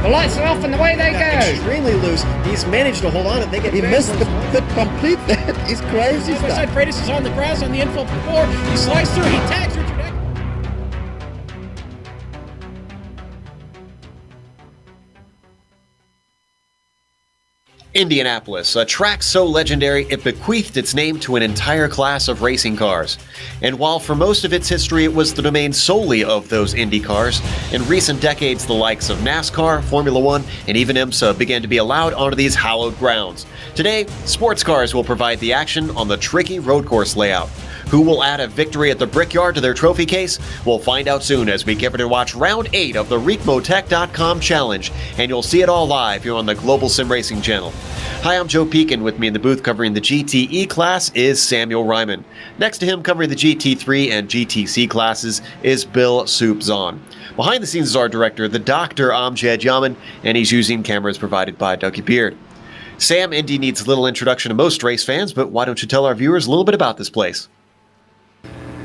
The lights are off and away they go. Extremely loose. He's managed to hold on and they get. He missed the complete. That is crazy stuff. Side Freitas is on the grass on the infield before. He slides through. He tags Richard. Indianapolis, a track so legendary it bequeathed its name to an entire class of racing cars. And while for most of its history it was the domain solely of those Indy cars, in recent decades the likes of NASCAR, Formula One, and even IMSA began to be allowed onto these hallowed grounds. Today, sports cars will provide the action on the tricky road course layout. Who will add a victory at the Brickyard to their trophy case? We'll find out soon as we get ready to watch Round 8 of the Ricmotech.com Challenge, and you'll see it all live here on the Global Sim Racing channel. Hi, I'm Joe Pekin. With me in the booth covering the GTE class is Samuel Ryman. Next to him covering the GT3 and GTC classes is Bill Soup Zahn. Behind the scenes is our director, the Dr. Amjad Yaman, and he's using cameras provided by Dougie Beard. Sam, Indy needs little introduction to most race fans, but why don't you tell our viewers a little bit about this place?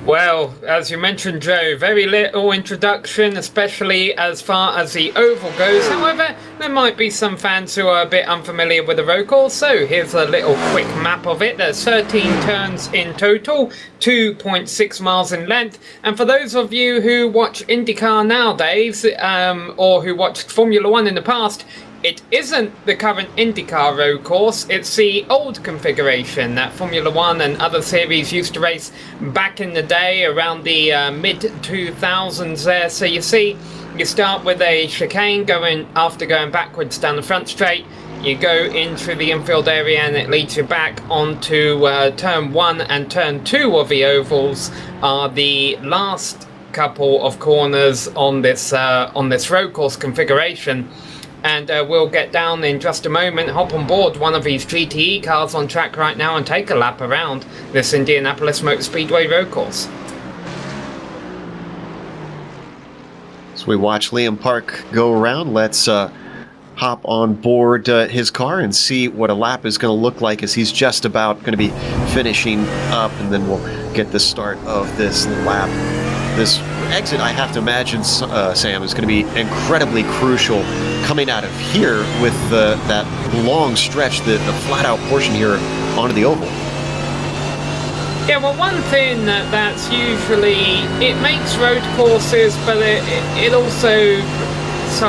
Well, as you mentioned, Joe, very little introduction, especially as far as the oval goes. However, there might be some fans who are a bit unfamiliar with the road course, so here's a little quick map of it. There's 13 turns in total, 2.6 miles in length. And for those of you who watch IndyCar nowadays, or who watched Formula One in the past, it isn't the current IndyCar road course, it's the old configuration that Formula One and other series used to race back in the day around the mid-2000s there. So you see, you start with a chicane going backwards down the front straight, you go into the infield area and it leads you back onto turn 1 and turn 2 of the ovals are the last couple of corners on this road course configuration. And we'll get down in just a moment, hop on board one of these GTE cars on track right now and take a lap around this Indianapolis Motor Speedway road course. So we watch Liam Park go around. Let's hop on board his car and see what a lap is going to look like as he's just about going to be finishing up, and then we'll get the start of this lap. This exit, I have to imagine, Sam, is going to be incredibly crucial coming out of here with that long stretch, the flat-out portion here onto the oval. Yeah, well, one thing that's usually, it makes road courses, but it also,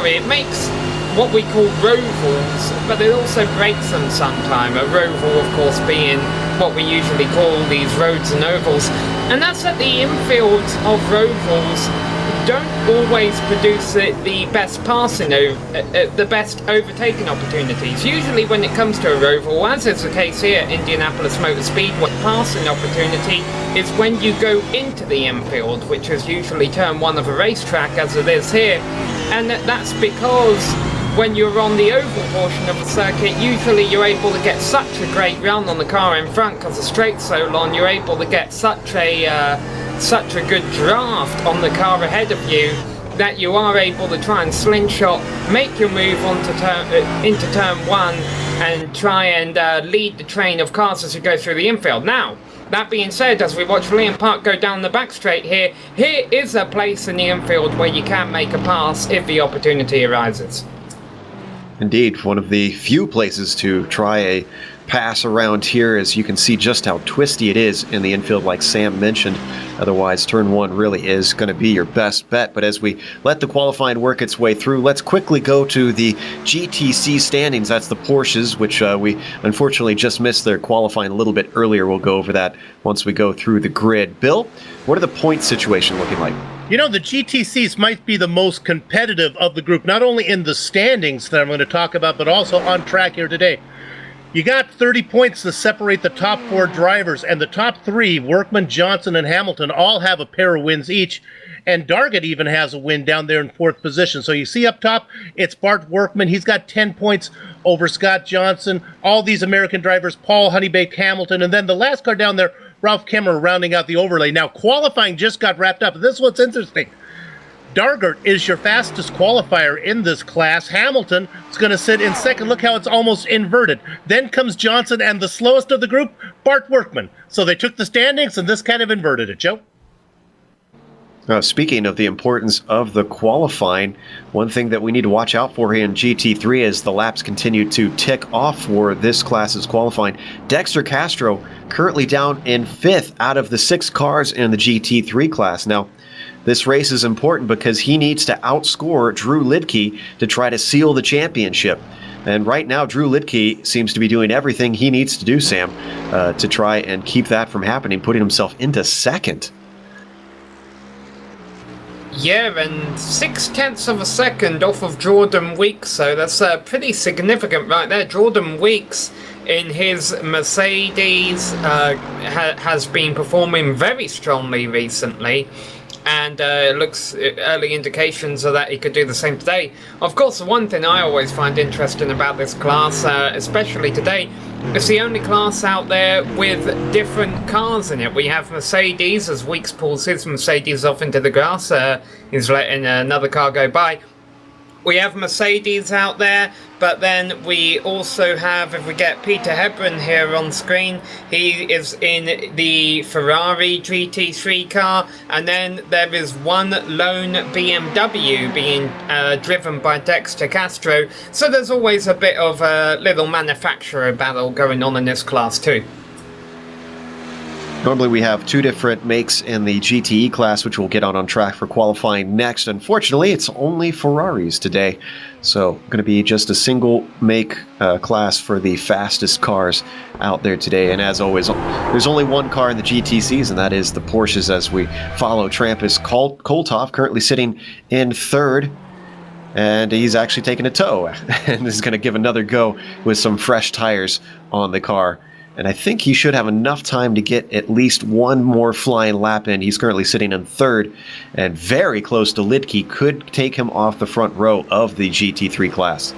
it makes what we call rovals, but it also breaks them sometime. A roval, of course, being what we usually call these roads and ovals. And that's that the infields of rovals don't always produce the best passing, the best overtaking opportunities. Usually when it comes to a roval, as is the case here at Indianapolis Motor Speedway, passing opportunity is when you go into the infield, which is usually turn 1 of a racetrack as it is here. And that's because when you're on the oval portion of the circuit, usually you're able to get such a great run on the car in front because the straight's so long. You're able to get such a good draft on the car ahead of you that you are able to try and slingshot, make your move into turn 1 and try and lead the train of cars as you go through the infield. Now, that being said, as we watch Liam Park go down the back straight here is a place in the infield where you can make a pass if the opportunity arises. Indeed, one of the few places to try a pass around here, as you can see just how twisty it is in the infield, like Sam mentioned. Otherwise, turn 1 really is going to be your best bet. But as we let the qualifying work its way through, let's quickly go to the GTC standings. That's the Porsches, which we unfortunately just missed their qualifying a little bit earlier. We'll go over that once we go through the grid. Bill, what are the point situation looking like? You know, the GTCs might be the most competitive of the group, not only in the standings that I'm going to talk about, but also on track here today. You got 30 points to separate the top 4 drivers, and the top 3, Workman, Johnson, and Hamilton, all have a pair of wins each. And Dargett even has a win down there in 4th position. So you see up top, it's Bart Workman. He's got 10 points over Scott Johnson. All these American drivers, Paul Honeybake, Hamilton, and then the last car down there, Ralph Kemmer, rounding out the overlay. Now, qualifying just got wrapped up. This is what's interesting. Dargett is your fastest qualifier in this class. Hamilton is going to sit in second. Look how it's almost inverted. Then comes Johnson, and the slowest of the group, Bart Workman. So they took the standings, and this kind of inverted it, Joe. Speaking of the importance of the qualifying, one thing that we need to watch out for here in GT3 as the laps continue to tick off for this class's qualifying. Dexter Castro currently down in 5th out of the 6 cars in the GT3 class. Now, this race is important because he needs to outscore Drew Lidke to try to seal the championship. And right now, Drew Lidke seems to be doing everything he needs to do, Sam, to try and keep that from happening, putting himself into 2nd. Yeah, and 0.6 of a second off of Jordan Weeks, so that's pretty significant right there. Jordan Weeks in his Mercedes has been performing very strongly recently, and looks early indications of that he could do the same today. Of course, the one thing I always find interesting about this class, especially today, it's the only class out there with different cars in it. We have Mercedes, as Weeks pulls his Mercedes off into the grass. He's letting another car go by. We have Mercedes out there, but then we also have, if we get Peter Hebron here on screen, he is in the Ferrari GT3 car, and then there is one lone BMW being driven by Dexter Castro, so there's always a bit of a little manufacturer battle going on in this class too. Normally we have 2 different makes in the GTE class, which we'll get on track for qualifying next. Unfortunately, it's only Ferraris today, so going to be just a single make class for the fastest cars out there today. And as always, there's only one car in the GTCs, and that is the Porsches, as we follow Trampus Kolthoff, currently sitting in 3rd. And he's actually taking a tow and is going to give another go with some fresh tires on the car. And I think he should have enough time to get at least one more flying lap in. He's currently sitting in 3rd and very close to Lidke. Could take him off the front row of the GT3 class.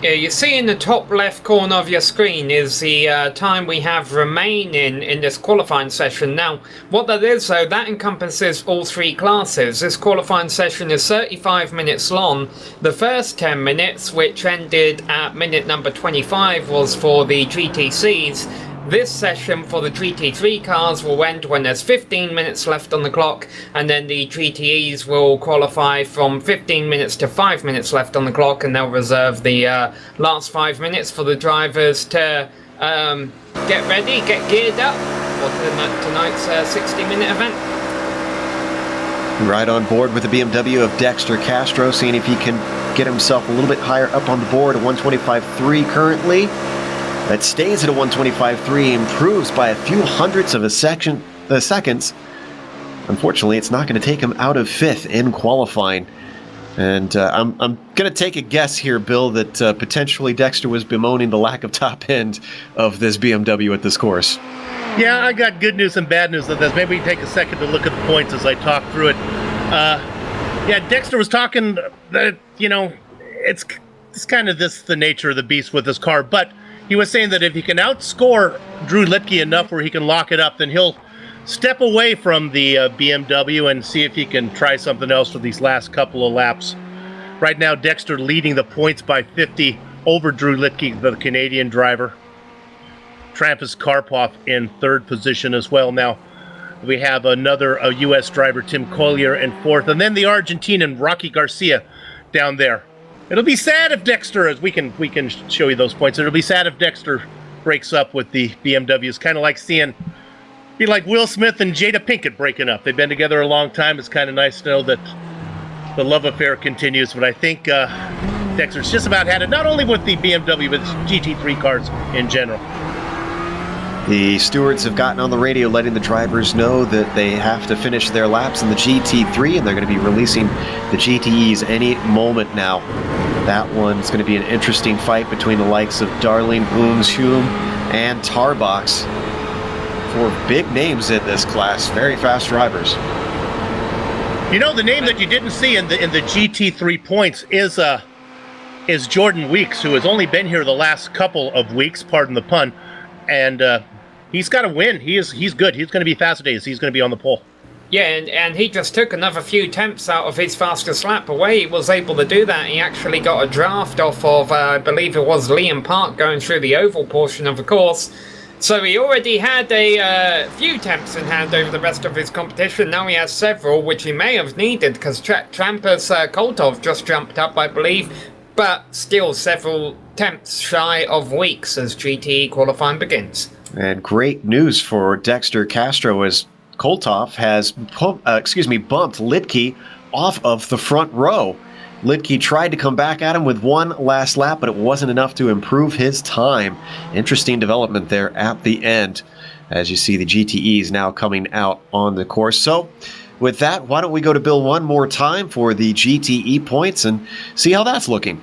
Yeah, you see in the top left corner of your screen is the time we have remaining in this qualifying session. Now, what that is, though, that encompasses all 3 classes. This qualifying session is 35 minutes long. The first 10 minutes, which ended at minute number 25, was for the GTCs. This session for the GT3 cars will end when there's 15 minutes left on the clock, and then the GTEs will qualify from 15 minutes to 5 minutes left on the clock, and they'll reserve the last 5 minutes for the drivers to get ready, get geared up for tonight's 60-minute event. Right on board with the BMW of Dexter Castro, seeing if he can get himself a little bit higher up on the board, a 125.3 currently. That stays at a 125.3, improves by a few hundredths of a seconds. Unfortunately, it's not going to take him out of 5th in qualifying. And I'm going to take a guess here, Bill, that potentially Dexter was bemoaning the lack of top end of this BMW at this course. Yeah, I got good news and bad news on this. Maybe we take a second to look at the points as I talk through it. Yeah, Dexter was talking that, it's kind of the nature of the beast with this car, but he was saying that if he can outscore Drew Lidke enough where he can lock it up, then he'll step away from the BMW and see if he can try something else for these last couple of laps. Right now, Dexter leading the points by 50 over Drew Lidke, the Canadian driver. Trampus Karpov in 3rd position as well. Now, we have another U.S. driver, Tim Collier, in 4th, and then the Argentinian, Rocky Garcia, down there. It'll be sad if Dexter, as we can show you those points, it'll be sad if Dexter breaks up with the BMW. It's kind of like be like Will Smith and Jada Pinkett breaking up. They've been together a long time. It's kind of nice to know that the love affair continues, but I think Dexter's just about had it, not only with the BMW, but GT3 cars in general. The stewards have gotten on the radio letting the drivers know that they have to finish their laps in the GT3, and they're going to be releasing the GTEs any moment now. That one's going to be an interesting fight between the likes of Darling, Oomshoom, and Tarbox. 4 big names in this class, very fast drivers. The name that you didn't see in the GT3 points is Jordan Weeks, who has only been here the last couple of weeks, pardon the pun, and he's got to win. He's good. He's going to be fast today. He's going to be on the pole. Yeah, and he just took another few tenths out of his fastest lap away. He was able to do that. He actually got a draft off of, I believe it was Liam Park, going through the oval portion of the course. So he already had a few temps in hand over the rest of his competition. Now he has several, which he may have needed, because Trampus Koltov just jumped up, I believe. But still several temps shy of weeks as GTE qualifying begins. And great news for Dexter Castro as Koltov has bumped Lidke off of the front row. Lidke tried to come back at him with one last lap, but it wasn't enough to improve his time. Interesting development there at the end, as you see the GTEs now coming out on the course. So with that, why don't we go to Bill one more time for the GTE points and see how that's looking.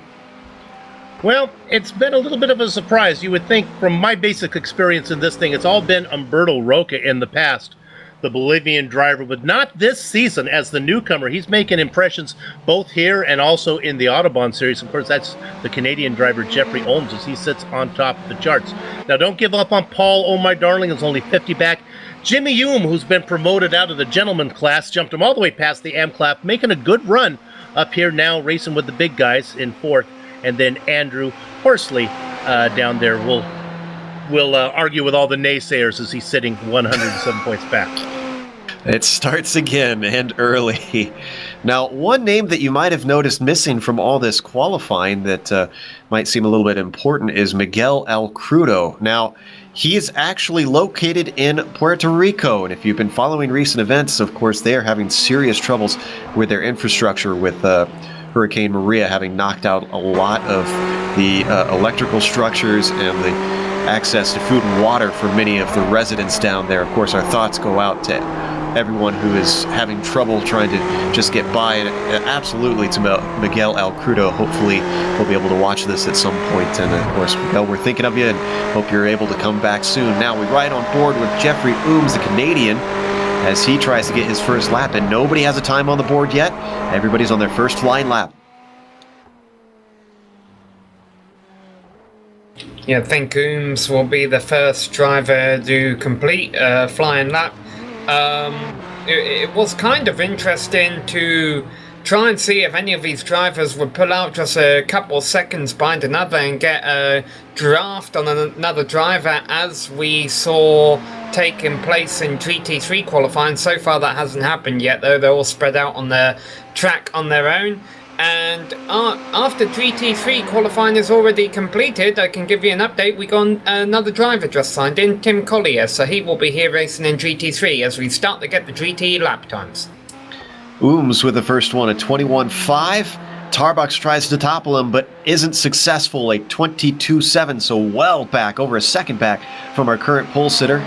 Well, it's been a little bit of a surprise. You would think, from my basic experience in this thing, it's all been Umberto Roca in the past, the Bolivian driver, but not this season as the newcomer. He's making impressions both here and also in the Autobahn series. Of course, that's the Canadian driver Jeffrey Ohms as he sits on top of the charts. Now, don't give up on Paul, oh my darling, is only 50 back. Jimmy Hume, who's been promoted out of the gentleman class, jumped him all the way past the M class, making a good run up here now, racing with the big guys in fourth. And then Andrew Horsley down there will argue with all the naysayers as he's sitting 107 points back. It starts again, and early. Now, one name that you might have noticed missing from all this qualifying that might seem a little bit important is Miguel Alcrudo. Now, he is actually located in Puerto Rico, and if you've been following recent events, of course, they are having serious troubles with their infrastructure with Hurricane Maria having knocked out a lot of the electrical structures and the access to food and water for many of the residents down there. Of course, our thoughts go out to everyone who is having trouble trying to just get by, and absolutely to Miguel Alcrudo. Hopefully we'll be able to watch this at some point, and of course, Miguel, we're thinking of you and hope you're able to come back soon. Now we ride on board with Jeffrey Ohms, the Canadian, as he tries to get his first lap, and nobody has a time on the board yet. Everybody's on their first flying lap. Yeah, I think Ohms will be the first driver to complete a flying lap. It was kind of interesting to try and see if any of these drivers would pull out just a couple of seconds behind another and get a draft on another driver, as we saw taking place in GT3 qualifying. So far that hasn't happened yet, though. They're all spread out on the track on their own. And after GT3 qualifying is already completed, I can give you an update. We got another driver just signed in, Tim Collier, so he will be here racing in GT3 as we start to get the GT lap times. Ohms with the first one at 21.5. Tarbox tries to topple him, but isn't successful. A 22.7, so well back, over a second back from our current pole sitter.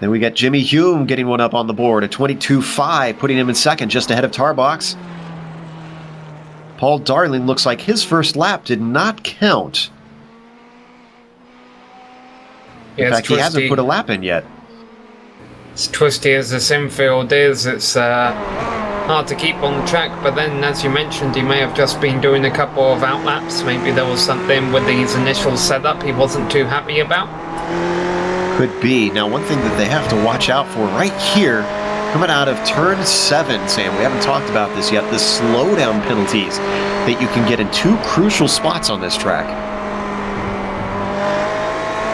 Then we got Jimmy Hume getting one up on the board, a 22.5, putting him in second, just ahead of Tarbox. Paul Darling looks like his first lap did not count. In fact, he hasn't put a lap in yet. As twisty as this infield is, it's hard to keep on track, but then, as you mentioned, he may have just been doing a couple of outlaps. Maybe there was something with his initial setup he wasn't too happy about. Could be. Now, one thing that they have to watch out for right here, coming out of turn 7, Sam, we haven't talked about this yet, the slowdown penalties that you can get in two crucial spots on this track.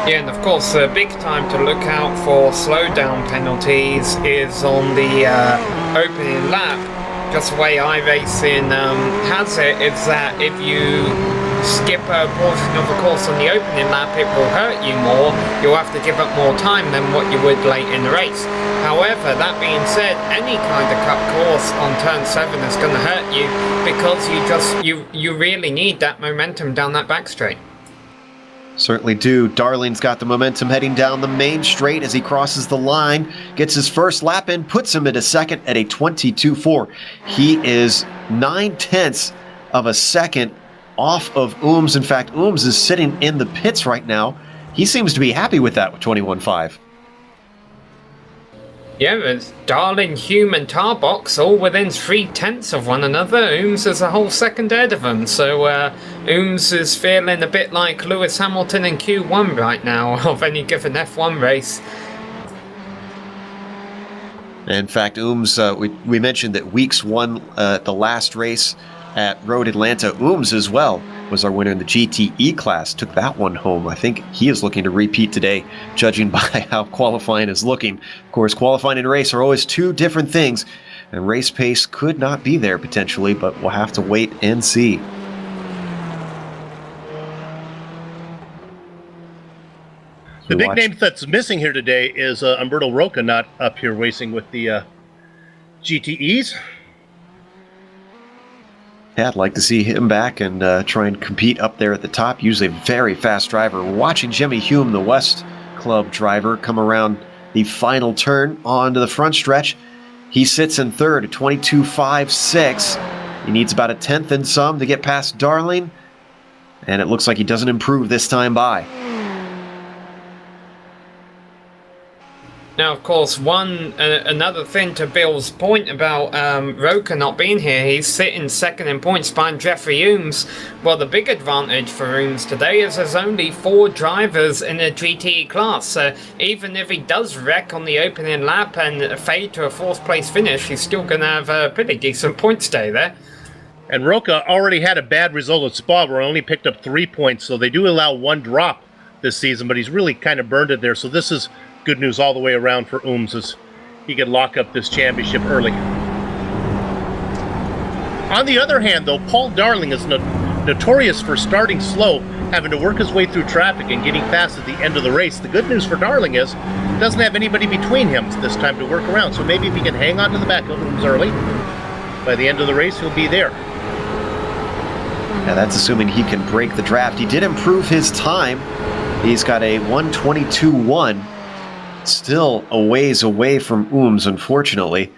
Yeah, and of course, the big time to look out for slowdown penalties is on the opening lap. Just the way iRacing has it is that if you skip a portion of the course on the opening lap, it will hurt you more. You'll have to give up more time than what you would late in the race. However, that being said, any kind of cut course on turn 7 is going to hurt you, because you really need that momentum down that back straight. Certainly do. Darling's got the momentum heading down the main straight as he crosses the line, gets his first lap in, puts him into second at a 22.4. He is 9/10 of a second off of Ohms. In fact, Ohms is sitting in the pits right now. He seems to be happy with that with 21.5. Yeah, there's Darling, Hume and Tarbox all within 3/10 of one another. Ohms is a whole second ahead of them, so Ohms is feeling a bit like Lewis Hamilton in Q1 right now of any given F1 race. In fact, Ohms, we mentioned that Weeks won the last race at Road Atlanta. Ohms as well was our winner in the GTE class. Took that one home. I think he is looking to repeat today, judging by how qualifying is looking. Of course, qualifying and race are always two different things, and race pace could not be there potentially, but we'll have to wait and see. The big name that's missing here today is Umberto Roca, not up here racing with the GTEs. Yeah, I'd like to see him back and try and compete up there at the top. Usually a very fast driver. We're watching Jimmy Hume, the West Club driver, come around the final turn onto the front stretch. He sits in third at 22.56. He needs about a tenth and some to get past Darling, and it looks like he doesn't improve this time by. Now, of course, another thing to Bill's point about Roca not being here, he's sitting second in points behind Jeffrey Ooms. Well, the big advantage for Ooms today is there's only 4 drivers in a GTE class. So even if he does wreck on the opening lap and fade to a 4th place finish, he's still going to have a pretty decent points day there. And Roca already had a bad result at Spa where he only picked up 3 points, so they do allow 1 drop this season, but he's really kind of burned it there. So this is good news all the way around for Ooms as he could lock up this championship early. On the other hand, though, Paul Darling is notorious for starting slow, having to work his way through traffic and getting fast at the end of the race. The good news for Darling is he doesn't have anybody between him this time to work around, so maybe if he can hang on to the back of Ooms early, by the end of the race he'll be there. Now that's assuming he can break the draft. He did improve his time. He's got a 1:22.1. Still a ways away from Ooms, unfortunately,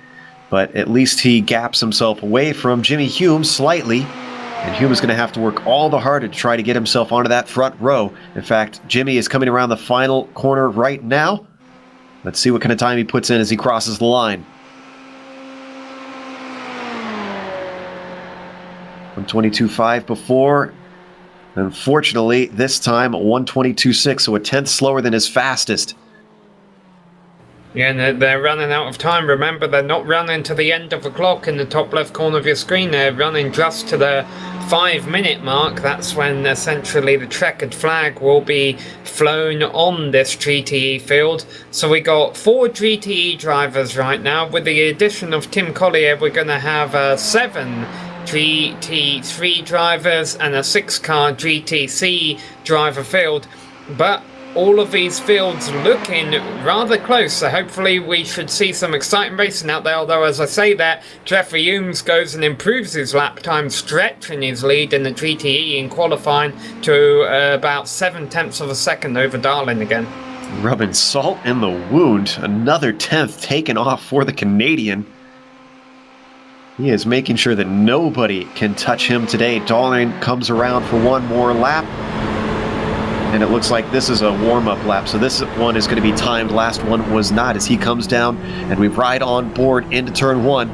but at least he gaps himself away from Jimmy Hume slightly, and Hume is going to have to work all the harder to try to get himself onto that front row. In fact, Jimmy is coming around the final corner right now. Let's see what kind of time he puts in as he crosses the line. 1:22.5 before. Unfortunately, this time 1:22.6, so a tenth slower than his fastest. Yeah, and they're running out of time. Remember, they're not running to the end of the clock in the top left corner of your screen. They're running just to the 5-minute mark. That's when essentially the checkered flag will be flown on this GTE field. So we got 4 GTE drivers right now. With the addition of Tim Collier, we're going to have 7 GT3 drivers and a 6-car GTC driver field. But all of these fields looking rather close, so hopefully we should see some exciting racing out there. Although, as I say that, Jeffrey Ooms goes and improves his lap time, stretching his lead in the GTE in qualifying to about 0.7 of a second over Darling again. Rubbing salt in the wound. Another 10th taken off for the Canadian. He is making sure that nobody can touch him today. Darling comes around for one more lap. And it looks like this is a warm-up lap, so this one is going to be timed. Last one was not, as he comes down, and we ride on board into turn 1.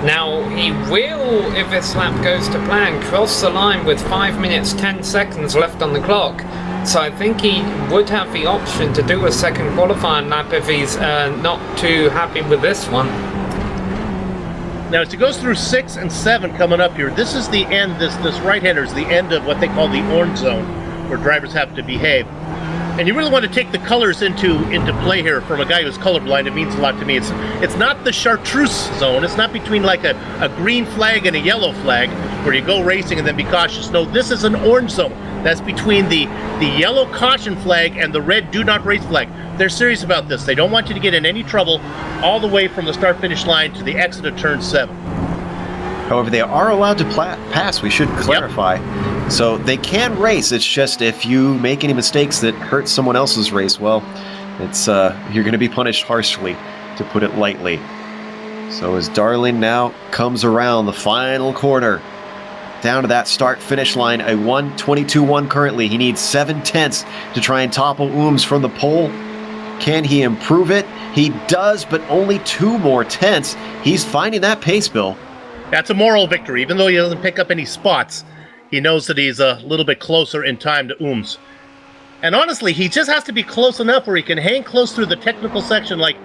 Now, he will, if this lap goes to plan, cross the line with 5 minutes 10 seconds left on the clock. So I think he would have the option to do a second qualifying lap if he's not too happy with this one. Now, as he goes through 6 and 7 coming up here, this is the end, this right-hander is the end of what they call the orange zone, where drivers have to behave. And you really want to take the colors into play here. From a guy who's colorblind, it means a lot to me. It's not the chartreuse zone. It's not between like a green flag and a yellow flag, where you go racing and then be cautious. No, this is an orange zone. That's between the yellow caution flag and the red do not race flag. They're serious about this. They don't want you to get in any trouble all the way from the start-finish line to the exit of turn 7. However, they are allowed to pass, we should clarify. Yep. So they can race, it's just if you make any mistakes that hurt someone else's race, well, it's you're going to be punished harshly, to put it lightly. So as Darling now comes around the final corner, down to that start-finish line, a 1:22.1 currently. He needs 0.7 to try and topple Ooms from the pole. Can he improve it? He does, but only 2 more tenths. He's finding that pace, Bill. That's a moral victory. Even though he doesn't pick up any spots, he knows that he's a little bit closer in time to Ooms. And honestly, he just has to be close enough where he can hang close through the technical section, like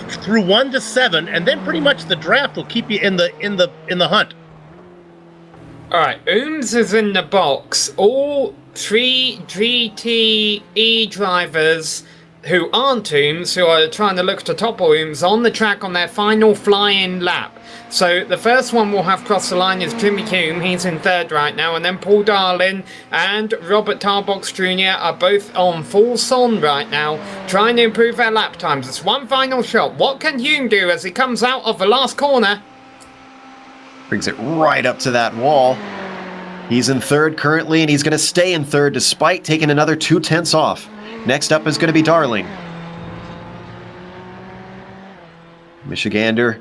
through 1 to 7, and then pretty much the draft will keep you in the hunt. Alright, Ooms is in the box. All 3 GTE drivers who aren't Ooms, who are trying to look to topple Ooms, on the track on their final fly-in lap. So the first one we'll have cross the line is Jimmy Hume, he's in 3rd right now, and then Paul Darlin and Robert Tarbox Jr. are both on full son right now, trying to improve their lap times. It's one final shot. What can Hume do as he comes out of the last corner? Brings it right up to that wall. He's in 3rd currently, and he's going to stay in 3rd despite taking another 2/10 off. Next up is going to be Darling. Michigander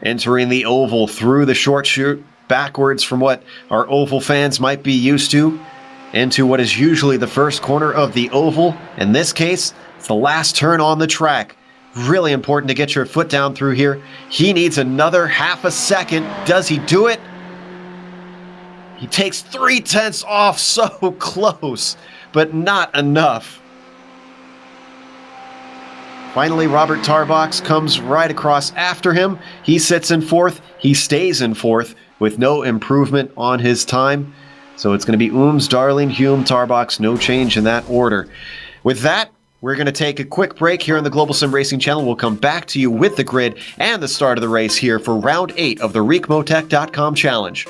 entering the oval through the short chute, backwards from what our oval fans might be used to, into what is usually the first corner of the oval. In this case, it's the last turn on the track. Really important to get your foot down through here. He needs another half a second. Does he do it? He takes 3/10 off. So close, but not enough. Finally, Robert Tarbox comes right across after him. He sits in 4th. He stays in 4th with no improvement on his time. So it's going to be Ooms, Darling, Hume, Tarbox. No change in that order. With that, we're going to take a quick break here on the Global Sim Racing channel. We'll come back to you with the grid and the start of the race here for round 8 of the Ricmotech.com challenge.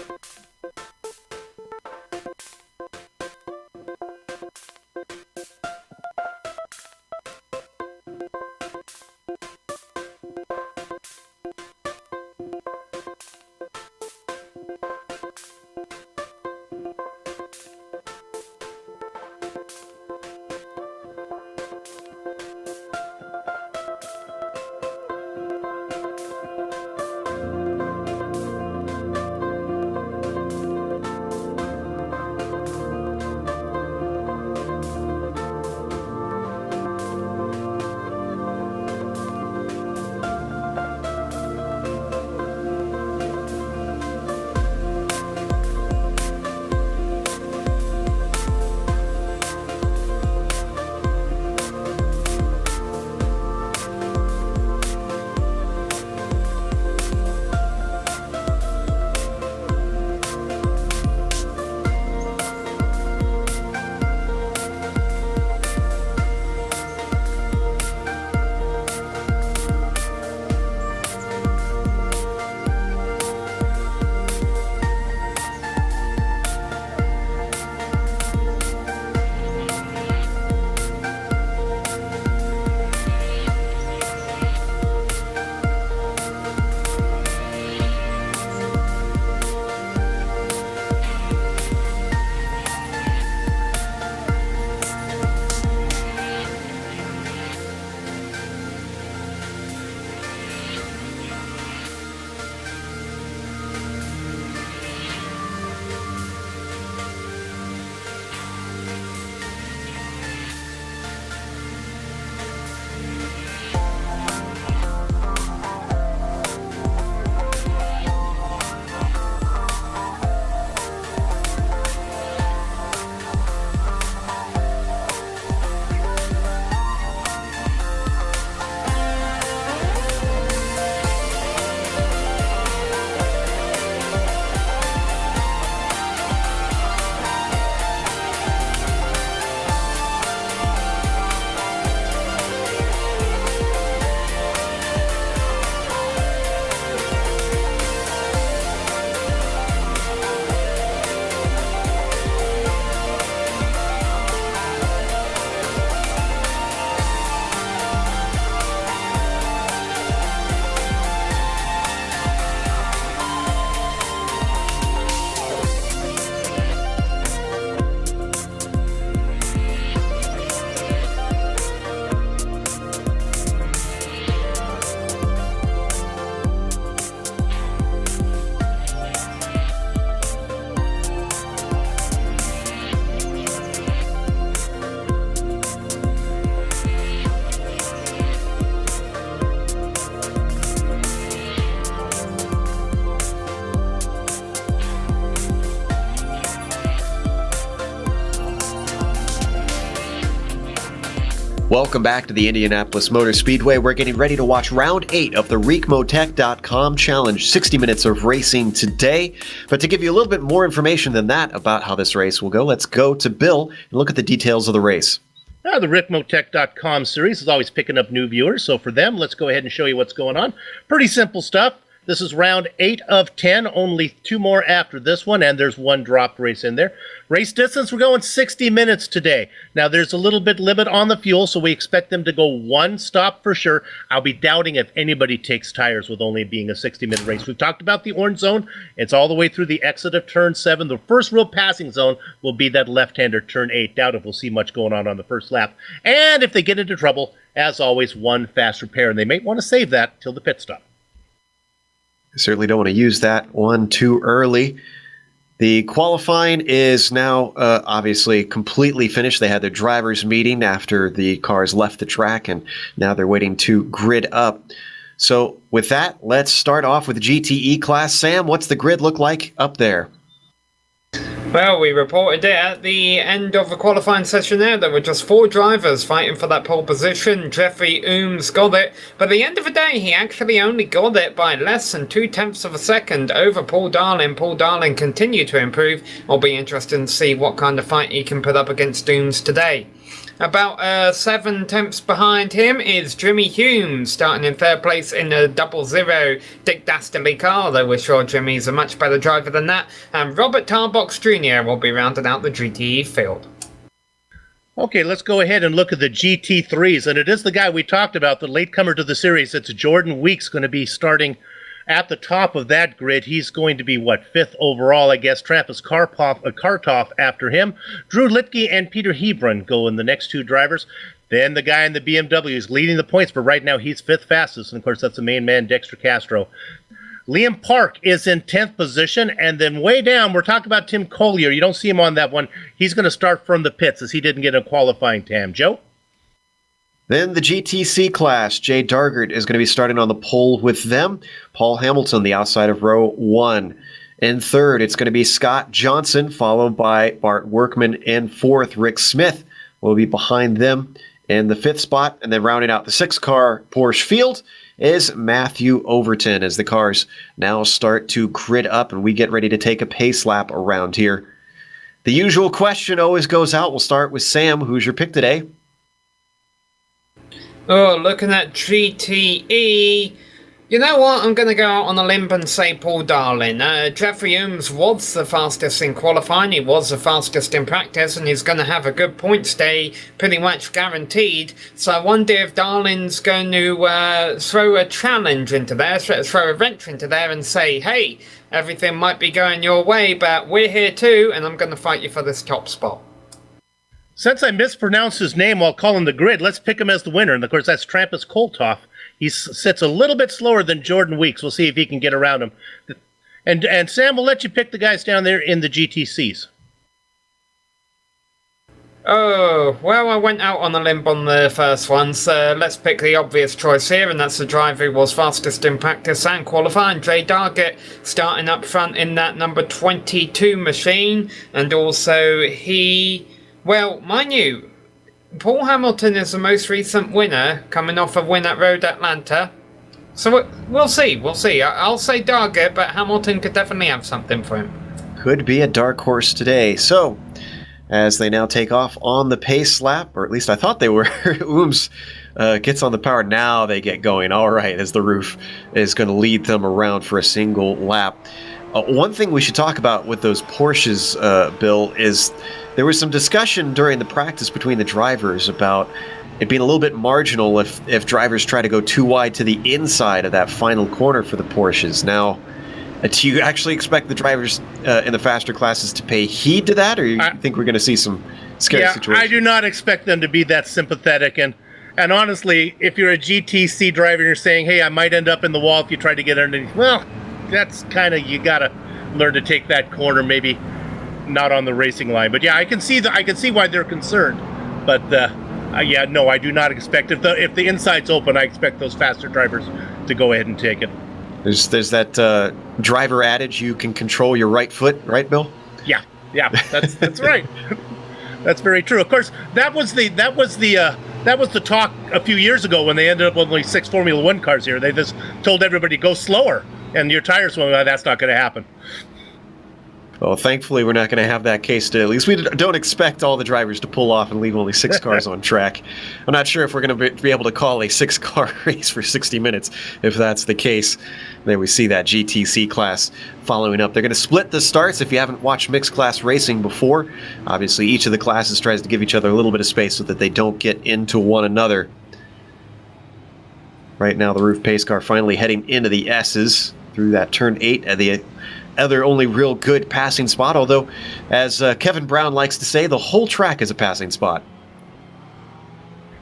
Welcome back to the Indianapolis Motor Speedway. We're getting ready to watch round 8 of the Ricmotech.com Challenge. 60 minutes of racing today. But to give you a little bit more information than that about how this race will go, let's go to Bill and look at the details of the race. Now, the Ricmotech.com series is always picking up new viewers, so for them, let's go ahead and show you what's going on. Pretty simple stuff. This is round 8 of 10, only 2 more after this one, and there's 1 dropped race in there. Race distance, we're going 60 minutes today. Now, there's a little bit limit on the fuel, so we expect them to go 1 stop for sure. I'll be doubting if anybody takes tires with only being a 60-minute race. We've talked about the orange zone. It's all the way through the exit of turn 7. The first real passing zone will be that left-hander, turn 8. Doubt if we'll see much going on the first lap. And if they get into trouble, as always, 1 fast repair, and they may want to save that till the pit stop. Certainly don't want to use that one too early. The qualifying is now obviously completely finished. They had their drivers' meeting after the cars left the track, and now they're waiting to grid up. So with that, let's start off with the GTE class. Sam, what's the grid look like up there? Well, we reported it at the end of the qualifying session there. There were just 4 drivers fighting for that pole position. Jeffrey Ooms got it, but at the end of the day, he actually only got it by less than 0.2 of a second over Paul Darlin. Paul Darlin continued to improve. It'll be interesting to see what kind of fight he can put up against Ooms today. About 7 tenths behind him is Jimmy Hume, starting in 3rd place in a 00 Dick Dastardly car, though we're sure Jimmy's a much better driver than that. And Robert Tarbox Jr. will be rounding out the GTE field. Okay, let's go ahead and look at the GT3s, and it is the guy we talked about, the latecomer to the series. It's Jordan Weeks going to be starting at the top of that grid. He's going to be, 5th overall, I guess. Travis Kartoff after him. Drew Litke and Peter Hebron go in the next 2 drivers. Then the guy in the BMW is leading the points, but right now he's 5th fastest. And, of course, that's the main man, Dexter Castro. Liam Park is in 10th position. And then way down, we're talking about Tim Collier. You don't see him on that one. He's going to start from the pits as he didn't get a qualifying time. Joe? Then the GTC class, Jay Dargert is going to be starting on the pole with them. Paul Hamilton, the outside of row 1. In 3rd, it's going to be Scott Johnson, followed by Bart Workman. In 4th, Rick Smith will be behind them in the 5th spot. And then rounding out the 6-car Porsche field is Matthew Overton as the cars now start to grid up and we get ready to take a pace lap around here. The usual question always goes out. We'll start with Sam. Who's your pick today? Oh, looking at GTE, you know what, I'm going to go out on a limb and say Paul Darlin. Jeffrey Ooms was the fastest in qualifying, he was the fastest in practice, and he's going to have a good points day, pretty much guaranteed. So I wonder if Darlin's going to throw a challenge into there, throw a wrench into there and say, hey, everything might be going your way, but we're here too, and I'm going to fight you for this top spot. Since I mispronounced his name while calling the grid, let's pick him as the winner. And, of course, that's Trampus Koltoff. He sits a little bit slower than Jordan Weeks. We'll see if he can get around him. And Sam, we'll let you pick the guys down there in the GTCs. Oh, well, I went out on a limb on the first one, so let's pick the obvious choice here, and that's the driver who was fastest in practice and qualifying, Jay Dargett, starting up front in that number 22 machine, and also he... Well, mind you, Paul Hamilton is the most recent winner, coming off a win at Road Atlanta. So we'll see, I'll say Dargett, but Hamilton could definitely have something for him. Could be a dark horse today. So, as they now take off on the pace lap, or at least I thought they were, Ooms gets on the power. Now they get going. All right, as the roof is going to lead them around for a single lap. One thing we should talk about with those Porsches, Bill, is there was some discussion during the practice between the drivers about it being a little bit marginal if drivers try to go too wide to the inside of that final corner for the Porsches. Now, do you actually expect the drivers in the faster classes to pay heed to that, or you think we're going to see some scary situations? I do not expect them to be that sympathetic. And honestly, if you're a GTC driver and you're saying, hey, I might end up in the wall if you try to get underneath, well, that's kind of, you got to learn to take that corner, maybe not on the racing line. But yeah, I can see why they're concerned. But yeah, no, I do not expect if the inside's open, I expect those faster drivers to go ahead and take it. There's that driver adage, you can control your right foot, right, Bill? Yeah, that's right. That's very true. Of course, that was the That was the talk a few years ago when they ended up with only 6 Formula One cars here. They just told everybody, go slower, and your tires went, well, that's not going to happen. Well, thankfully, we're not going to have that case today. At least we don't expect all the drivers to pull off and leave only 6 cars on track. I'm not sure if we're going to be able to call a 6-car race for 60 minutes if that's the case. There we see that GTC class following up. They're going to split the starts if you haven't watched mixed class racing before. Obviously, each of the classes tries to give each other a little bit of space so that they don't get into one another. Right now, the roof pace car finally heading into the S's through that turn 8 at the other only real good passing spot, although, as Kevin Brown likes to say, the whole track is a passing spot.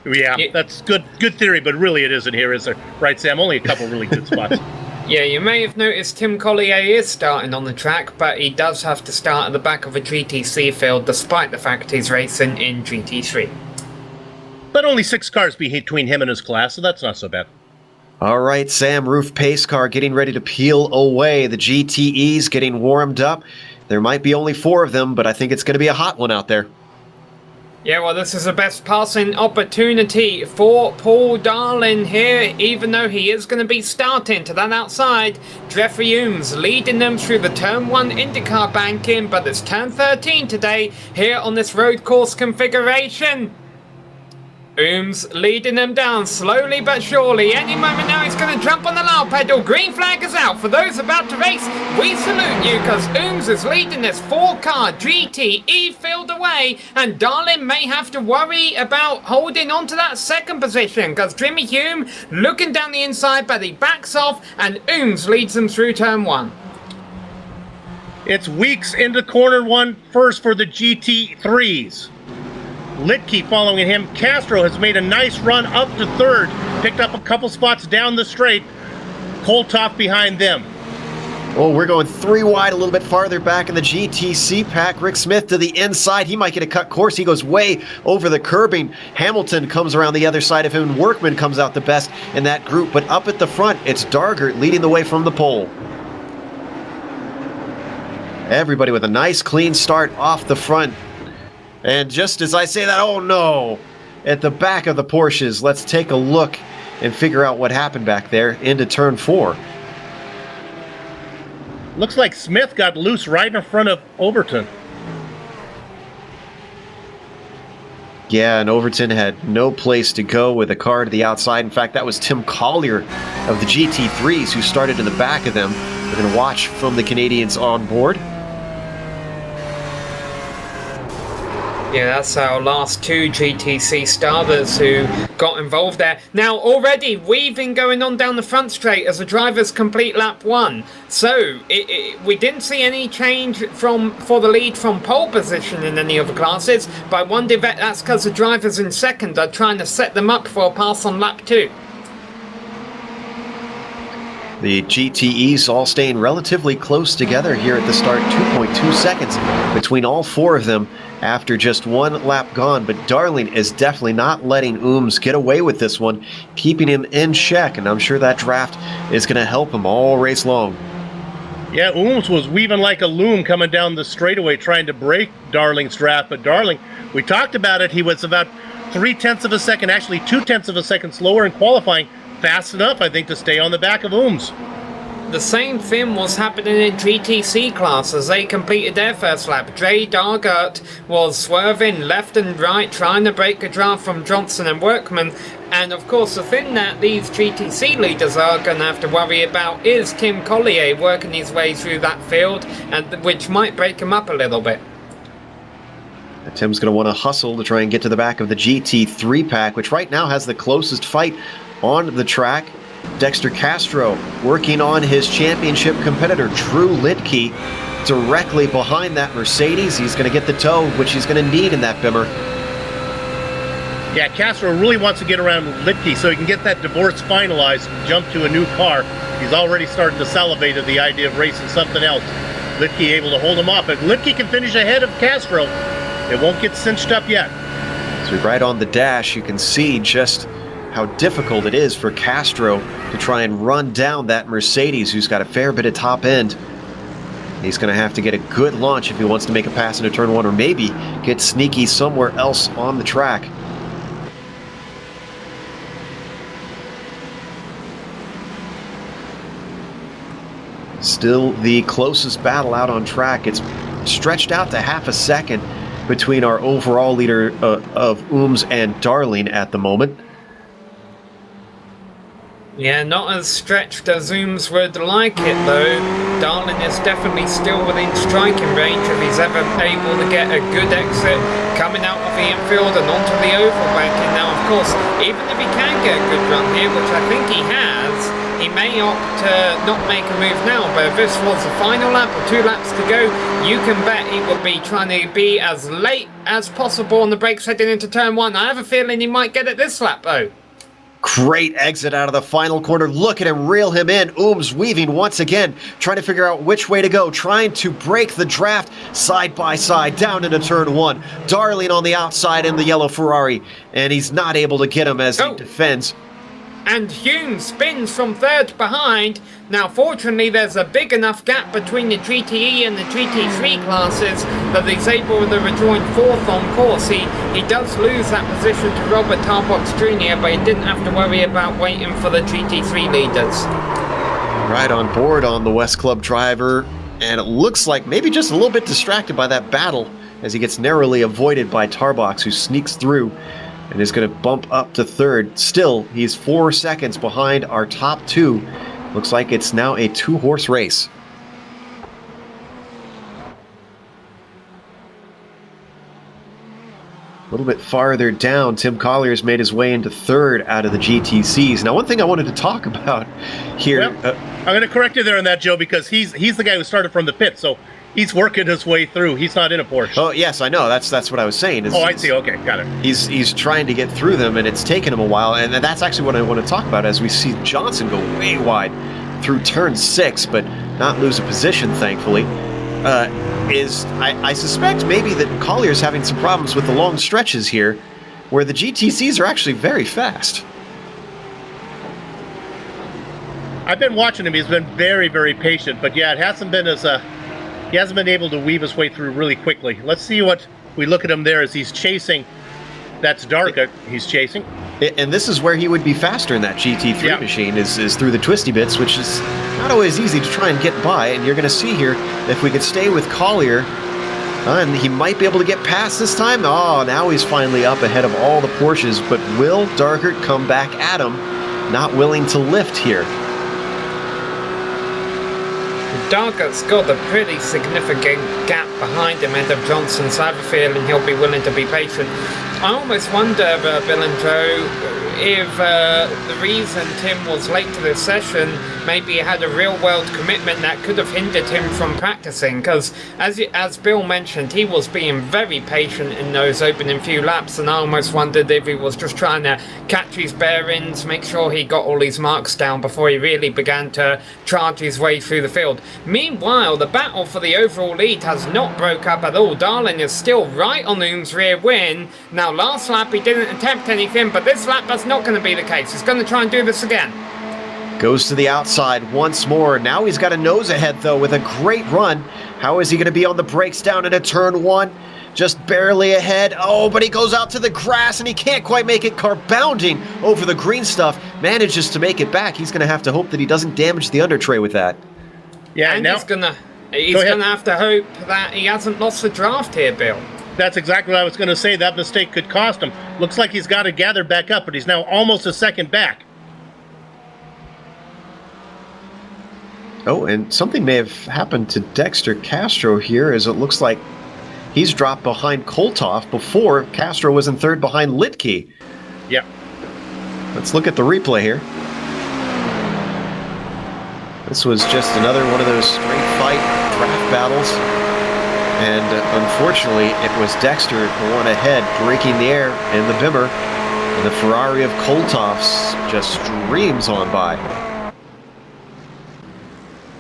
Yeah, that's good theory, but really it isn't here, is there? Right, Sam? Only a couple really good spots. Yeah, you may have noticed Tim Collier is starting on the track, but he does have to start at the back of a GTC field, despite the fact he's racing in GT3. But only 6 cars between him and his class, so that's not so bad. All right, Sam, roof pace car getting ready to peel away. The GTEs getting warmed up. There might be only 4 of them, but I think it's going to be a hot one out there. Yeah, well, this is the best passing opportunity for Paul Darlin here, even though he is going to be starting to that outside. Jeffrey Ooms leading them through the Turn 1 IndyCar banking, but it's Turn 13 today here on this road course configuration. Ooms leading them down slowly but surely. Any moment now he's going to jump on the loud pedal. Green flag is out. For those about to race, we salute you because Ooms is leading this 4-car GTE field away, and Darlin may have to worry about holding on to that second position because Jimmy Hume looking down the inside, but he backs off and Ooms leads them through turn 1. It's Weeks into corner 1 first for the GT3s. Litke following him. Castro has made a nice run up to 3rd. Picked up a couple spots down the straight. Koltoff behind them. Oh, we're going 3 wide, a little bit farther back in the GTC pack. Rick Smith to the inside. He might get a cut course. He goes way over the curbing. Hamilton comes around the other side of him. Workman comes out the best in that group. But up at the front, it's Dargert leading the way from the pole. Everybody with a nice clean start off the front. And just as I say that, oh no, at the back of the Porsches, let's take a look and figure out what happened back there into turn 4. Looks like Smith got loose right in front of Overton. Yeah, and Overton had no place to go with a car to the outside. In fact, that was Tim Collier of the GT3s who started in the back of them. We're going to watch from the Canadians on board. Yeah, that's our last 2 GTC starters who got involved there. Now, already weaving going on down the front straight as the drivers complete lap 1. So, we didn't see any change for the lead from pole position in any other classes. But I wonder if that's because the drivers in second are trying to set them up for a pass on lap 2. The GTEs all staying relatively close together here at the start. 2.2 seconds between all 4 of them after just 1 lap gone. But Darling is definitely not letting Ooms get away with this one, keeping him in check. And I'm sure that draft is going to help him all race long. Yeah, Ooms was weaving like a loom coming down the straightaway trying to break Darling's draft. But Darling, we talked about it, he was about 0.3 of a second, actually 0.2 of a second slower in qualifying. Fast enough, I think, to stay on the back of Ooms. The same thing was happening in GTC class as they completed their first lap. Jay Dargert was swerving left and right, trying to break a draft from Johnson and Workman. And of course, the thing that these GTC leaders are going to have to worry about is Tim Collier working his way through that field, and which might break him up a little bit. Tim's going to want to hustle to try and get to the back of the GT3 pack, which right now has the closest fight on the track. Dexter Castro working on his championship competitor, Drew Litke, directly behind that Mercedes. He's going to get the tow, which he's going to need in that Bimmer. Yeah, Castro really wants to get around Litke so he can get that divorce finalized and jump to a new car. He's already starting to salivate at the idea of racing something else. Litke able to hold him off. If Litke can finish ahead of Castro, it won't get cinched up yet. So right on the dash, you can see just how difficult it is for Castro to try and run down that Mercedes, who's got a fair bit of top end. He's going to have to get a good launch if he wants to make a pass into turn 1, or maybe get sneaky somewhere else on the track. Still the closest battle out on track. It's stretched out to half a second between our overall leader of Ooms and Darling at the moment. Yeah, not as stretched as Ooms would like it though. Darling is definitely still within striking range if he's ever able to get a good exit coming out of the infield and onto the oval banking. Now, of course, even if he can get a good run here, which I think he has, he may opt to not make a move now, but if this was the final lap or 2 laps to go, you can bet he would be trying to be as late as possible on the brakes heading into turn 1. I have a feeling he might get it this lap though. Great exit out of the final corner. Look at him reel him in. Ooms weaving once again, trying to figure out which way to go, trying to break the draft side by side down into turn 1. Darling on the outside in the yellow Ferrari, and he's not able to get him as he defends. And Hume spins from 3rd behind. Now, fortunately, there's a big enough gap between the GTE and the GT3 classes that he's able to rejoin 4th on course. He does lose that position to Robert Tarbox Jr., but he didn't have to worry about waiting for the GT3 leaders. Right on board on the West Club driver, and it looks like maybe just a little bit distracted by that battle as he gets narrowly avoided by Tarbox, who sneaks through and is going to bump up to 3rd. Still, he's 4 seconds behind our top 2. Looks like it's now a 2-horse race. A little bit farther down, Tim Collier's made his way into 3rd out of the GTCs. Now, one thing I wanted to talk about here... Well, I'm going to correct you there on that, Joe, because he's the guy who started from the pit, so he's working his way through. He's not in a Porsche. Oh, yes, I know. That's what I was saying. I see. Okay, got it. He's trying to get through them, and it's taken him a while. And that's actually what I want to talk about as we see Johnson go way wide through turn 6, but not lose a position, thankfully. I suspect maybe that Collier's having some problems with the long stretches here, where the GTCs are actually very fast. I've been watching him. He's been very, very patient, but yeah, it hasn't been as he hasn't been able to weave his way through really quickly. Let's see what we look at him there as he's chasing. That's Darka he's chasing. And this is where he would be faster in that GT3 machine, is through the twisty bits, which is not always easy to try and get by. And you're going to see here, if we could stay with Collier, and he might be able to get past this time. Oh, now he's finally up ahead of all the Porsches, but will Darkert come back at him, not willing to lift here? Darkert's got a pretty significant gap behind him ahead of Johnson, so I have a feeling he'll be willing to be patient. I almost wonder, Bill and Joe, if the reason Tim was late to this session, maybe he had a real-world commitment that could have hindered him from practicing, because as Bill mentioned, he was being very patient in those opening few laps, and I almost wondered if he was just trying to catch his bearings, make sure he got all his marks down before he really began to charge his way through the field. Meanwhile, the battle for the overall lead has not broke up at all. Darling is still right on Oom's rear wing. Now, last lap he didn't attempt anything, but this lap that's not going to be the case. He's going to try and do this again. Goes to the outside once more. Now he's got a nose ahead, though, with a great run. How is he going to be on the brakes down into turn 1? Just barely ahead. Oh, but he goes out to the grass, and he can't quite make it. Car bounding over the green stuff. Manages to make it back. He's going to have to hope that he doesn't damage the under tray with that. Yeah, and he's gonna have to hope that he hasn't lost the draft here, Bill. That's exactly what I was going to say. That mistake could cost him. Looks like he's got to gather back up, but he's now almost a second back. Oh, and something may have happened to Dexter Castro here, as it looks like he's dropped behind Kolthoff before Castro was in 3rd behind Litke. Yep. Let's look at the replay here. This was just another one of those straight fight draft battles. And unfortunately, it was Dexter the one ahead, breaking the air in the Bimmer. And the Ferrari of Kolthoff's just streams on by.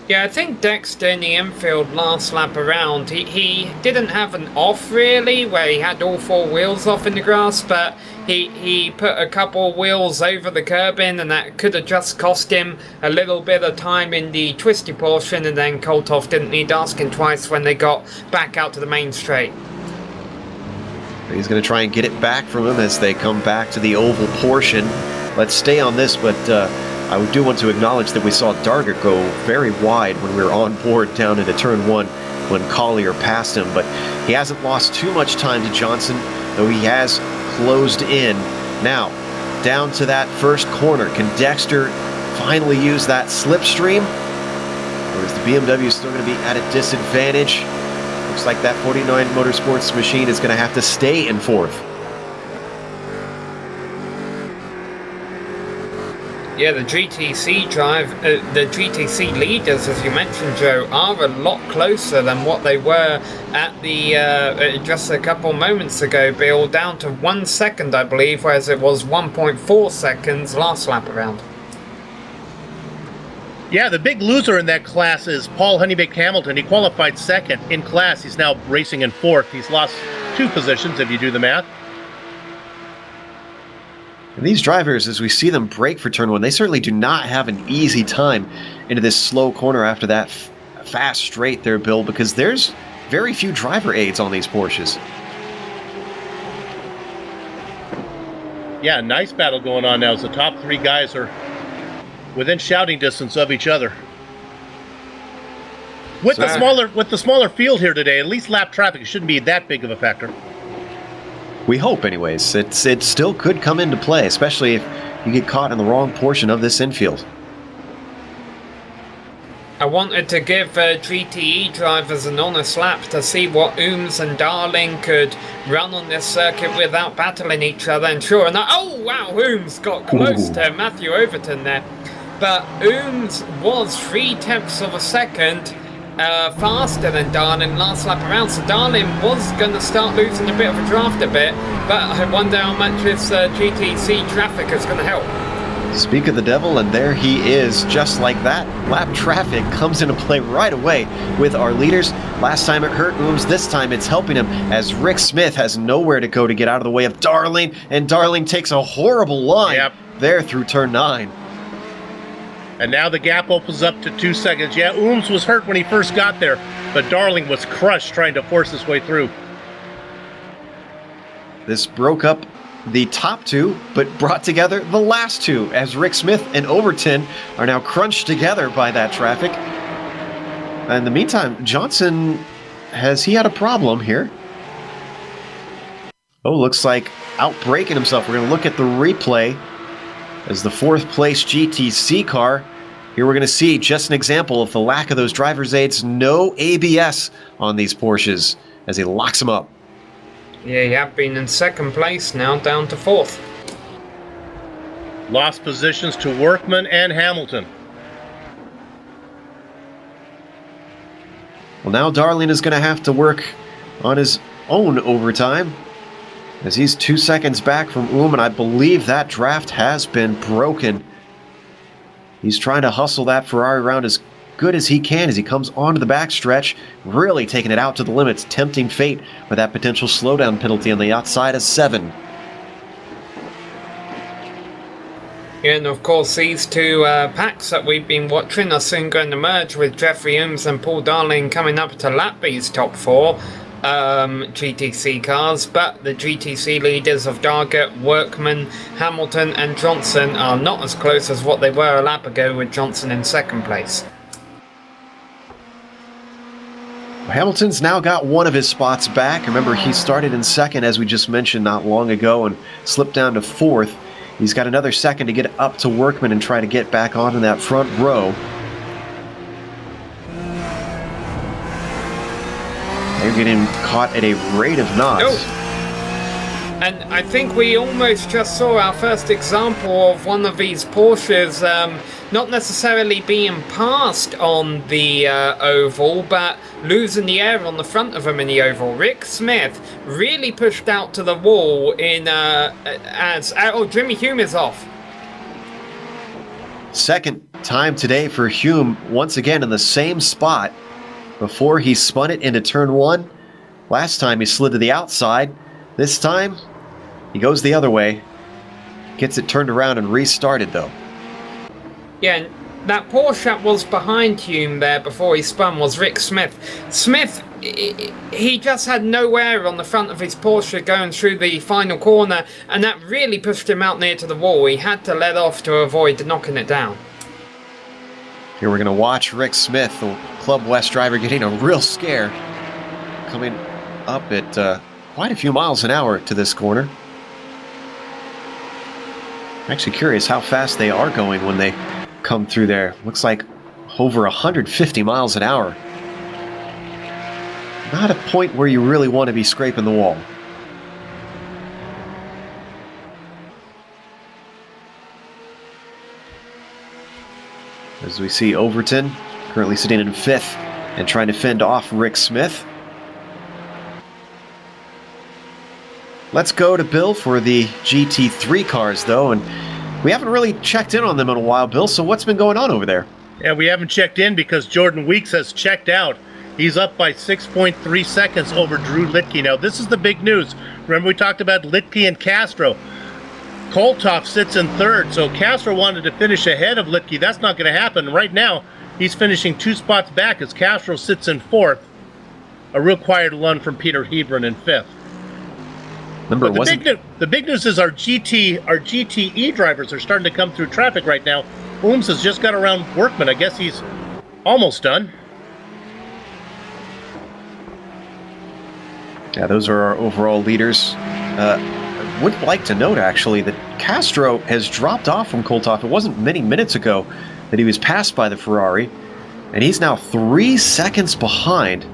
Yeah, I think Dexter in the infield last lap around, he didn't have an off really, where he had all 4 wheels off in the grass, but he put a couple wheels over the curbing, and that could have just cost him a little bit of time in the twisty portion, and then Kolthoff didn't need asking twice when they got back out to the main straight. He's going to try and get it back from him as they come back to the oval portion. Let's stay on this, but I do want to acknowledge that we saw Dargett go very wide when we were on board down into turn 1 when Collier passed him, but he hasn't lost too much time to Johnson, though he has closed in. Now, down to that first corner. Can Dexter finally use that slipstream? Or is the BMW still going to be at a disadvantage? Looks like that 49 Motorsports machine is going to have to stay in 4th. Yeah, the GTC the GTC leaders, as you mentioned, Joe, are a lot closer than what they were at the just a couple moments ago, Bill, down to 1 second, I believe, whereas it was 1.4 seconds last lap around. Yeah, the big loser in that class is Paul Honeybeck Hamilton. He qualified 2nd in class. He's now racing in 4th. He's lost 2 positions if you do the math. And these drivers, as we see them brake for turn 1, they certainly do not have an easy time into this slow corner after that fast straight there, Bill, because there's very few driver aids on these Porsches. Yeah, nice battle going on now as the top 3 guys are within shouting distance of each other. With the smaller field here today, at least lap traffic shouldn't be that big of a factor. We hope, anyways. It still could come into play, especially if you get caught in the wrong portion of this infield. I wanted to give GTE drivers an honest lap to see what Ooms and Darling could run on this circuit without battling each other. And sure enough, oh wow, Ooms got close to Matthew Overton there. But Ooms was 3/10 of a second faster than Darling last lap around, so Darling was going to start losing a bit of a draft but I wonder how much this GTC traffic is going to help. Speak of the devil, and there he is, just like that. Lap traffic comes into play right away with our leaders. Last time it hurt Ooms, this time it's helping him as Rick Smith has nowhere to go to get out of the way of Darling, and Darling takes a horrible line there through turn 9. And now the gap opens up to 2 seconds. Yeah, Ooms was hurt when he first got there, but Darling was crushed trying to force his way through. This broke up the top 2, but brought together the last 2, as Rick Smith and Overton are now crunched together by that traffic. In the meantime, Johnson, has he had a problem here? Oh, looks like outbraking himself. We're going to look at the replay as the 4th place GTC car. Here we're going to see just an example of the lack of those driver's aids. No ABS on these Porsches as he locks them up. Yeah, you have been in 2nd place now, down to 4th. Lost positions to Workman and Hamilton. Well, now Darling is going to have to work on his own overtime, as he's 2 seconds back from and I believe that draft has been broken. He's trying to hustle that Ferrari around as good as he can as he comes onto the backstretch, really taking it out to the limits, tempting fate with that potential slowdown penalty on the outside of 7. And of course, these 2 packs that we've been watching are soon going to merge, with Jeffrey Ooms and Paul Darling coming up to lap these top 4 GTC cars, but the GTC leaders of Dargett, Workman, Hamilton and Johnson are not as close as what they were a lap ago, with Johnson in 2nd place. Hamilton's now got one of his spots back. Remember, he started in 2nd, as we just mentioned not long ago, and slipped down to 4th. He's got another second to get up to Workman and try to get back onto that front row. They're getting caught at a rate of knots. And I think we almost just saw our first example of one of these Porsches not necessarily being passed on the oval, but losing the air on the front of him in the oval. Rick Smith really pushed out to the wall in Jimmy Hume is off. 2nd time today for Hume, once again in the same spot. Before he spun it into turn 1. Last time he slid to the outside. This time he goes the other way. Gets it turned around and restarted though. Yeah, and that Porsche that was behind Hume there before he spun was Rick Smith. Smith he just had no air on the front of his Porsche going through the final corner, and that really pushed him out near to the wall. He had to let off to avoid knocking it down. Here we're going to watch Rick Smith, the Club West driver, getting a real scare, coming up at quite a few miles an hour to this corner. I'm actually curious how fast they are going when they come through there. Looks like over 150 miles an hour. Not a point where you really want to be scraping the wall. As we see Overton currently sitting in 5th and trying to fend off Rick Smith. Let's go to Bill for the GT3 cars, though, and we haven't really checked in on them in a while, Bill, so what's been going on over there? Yeah, we haven't checked in because Jordan Weeks has checked out. He's up by 6.3 seconds over Drew Litke. Now, this is the big news. Remember we talked about Litke and Castro. Koltoff sits in 3rd, so Castro wanted to finish ahead of Litke. That's not going to happen. Right now, he's finishing 2 spots back as Castro sits in 4th. A real quiet run from Peter Hebron in 5th. But the big news is our GTE drivers are starting to come through traffic right now. Ooms has just got around Workman. I guess he's almost done. Yeah, those are our overall leaders. I would like to note, actually, that Castro has dropped off from Koltoff. It wasn't many minutes ago that he was passed by the Ferrari, and he's now 3 seconds behind.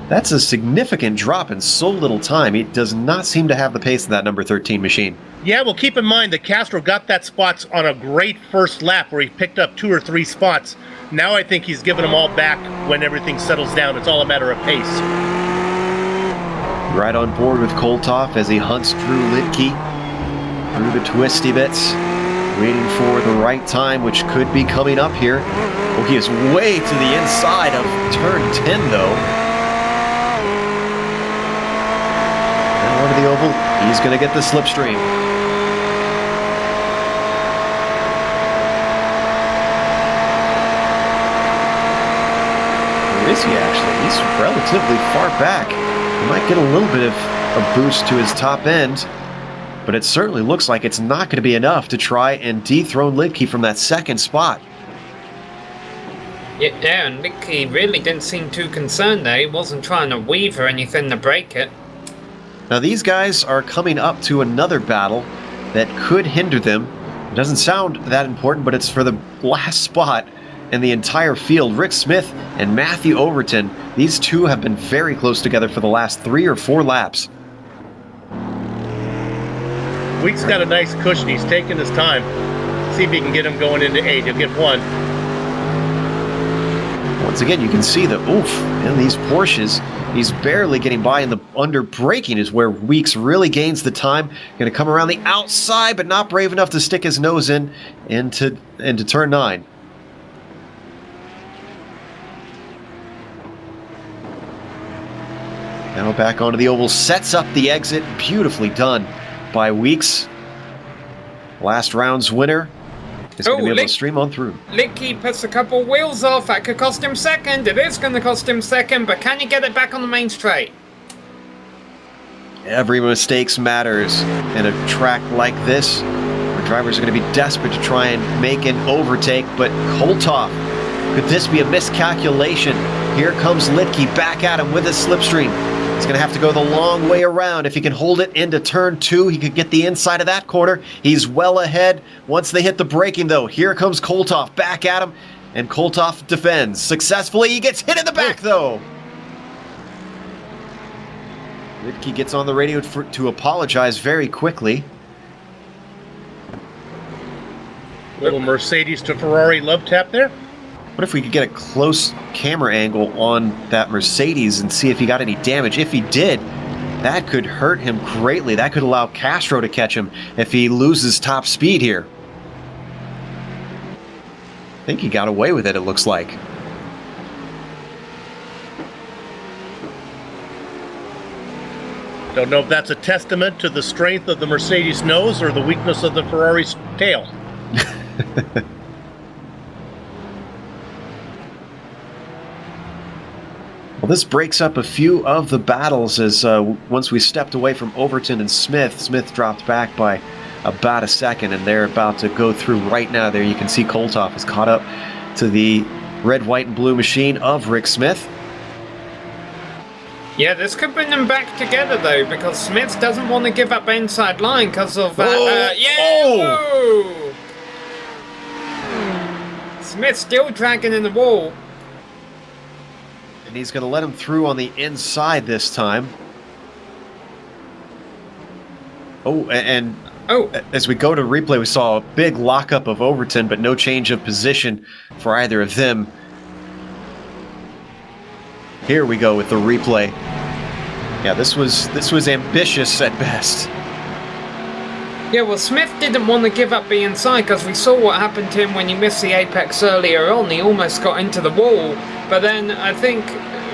That's a significant drop in so little time. He does not seem to have the pace of that number 13 machine. Yeah, well, keep in mind that Castro got that spots on a great first lap where he picked up 2 or 3 spots. Now I think he's given them all back when everything settles down. It's all a matter of pace. Right on board with Koltoff as he hunts Drew Litke through the twisty bits, waiting for the right time, which could be coming up here. Oh, he is way to the inside of turn 10, though. Now onto the oval. He's going to get the slipstream. Where is he, actually? He's relatively far back. He might get a little bit of a boost to his top end, but it certainly looks like it's not going to be enough to try and dethrone Litke from that 2nd spot. Yeah, and Litke really didn't seem too concerned there. He wasn't trying to weave or anything to break it. Now these guys are coming up to another battle that could hinder them. It doesn't sound that important, but it's for the last spot in the entire field. Rick Smith and Matthew Overton, these two have been very close together for the last 3 or 4 laps. Weeks got a nice cushion. He's taking his time. See if he can get him going into 8. He'll get 1. Once again, you can see the oof in these Porsches. He's barely getting by, and the under braking is where Weeks really gains the time. Going to come around the outside, but not brave enough to stick his nose into turn 9. Now back onto the oval, sets up the exit. Beautifully done by Weeks. Last round's winner is going to be able to stream on through. Litke puts a couple wheels off. That could cost him 2nd. It is going to cost him 2nd, but can he get it back on the main straight? Every mistake matters in a track like this, where drivers are going to be desperate to try and make an overtake, but Koltoff, could this be a miscalculation? Here comes Litke back at him with his slipstream. He's going to have to go the long way around. If he can hold it into turn 2, he could get the inside of that corner. He's well ahead once they hit the braking, though. Here comes Koltoff back at him, and Koltoff defends successfully. He gets hit in the back, though. Litke gets on the radio to apologize very quickly. Little Mercedes to Ferrari love tap there. What if we could get a close camera angle on that Mercedes and see if he got any damage? If he did, that could hurt him greatly. That could allow Castro to catch him if he loses top speed here. I think he got away with it, it looks like. Don't know if that's a testament to the strength of the Mercedes nose or the weakness of the Ferrari's tail. Well, this breaks up a few of the battles as once we stepped away from Overton and Smith dropped back by about a second, and they're about to go through right now. There you can see Kolthoff is caught up to the red, white, and blue machine of Rick Smith. Yeah, this could bring them back together, though, because Smith doesn't want to give up the inside line because of that. Whoa! Smith's still dragging in the wall. And he's going to let him through on the inside this time. Oh, and as we go to replay, we saw a big lockup of Overton, but no change of position for either of them. Here we go with the replay. Yeah, this was ambitious at best. Yeah, well, Smith didn't want to give up the inside because we saw what happened to him when he missed the apex earlier on. He almost got into the wall. But then I think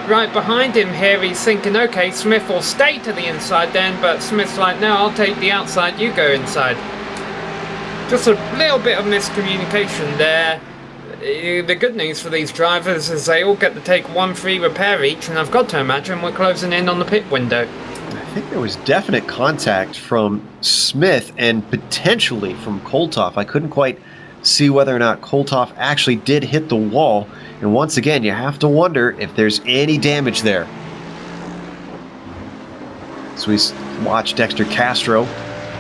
right behind him here, he's thinking, okay, Smith will stay to the inside then. But Smith's like, no, I'll take the outside, you go inside. Just a little bit of miscommunication there. The good news for these drivers is they all get to take one free repair each, and I've got to imagine we're closing in on the pit window. I think there was definite contact from Smith and potentially from Kolthoff. I couldn't quite see whether or not Kolthoff actually did hit the wall. And once again, you have to wonder if there's any damage there. So we watch Dexter Castro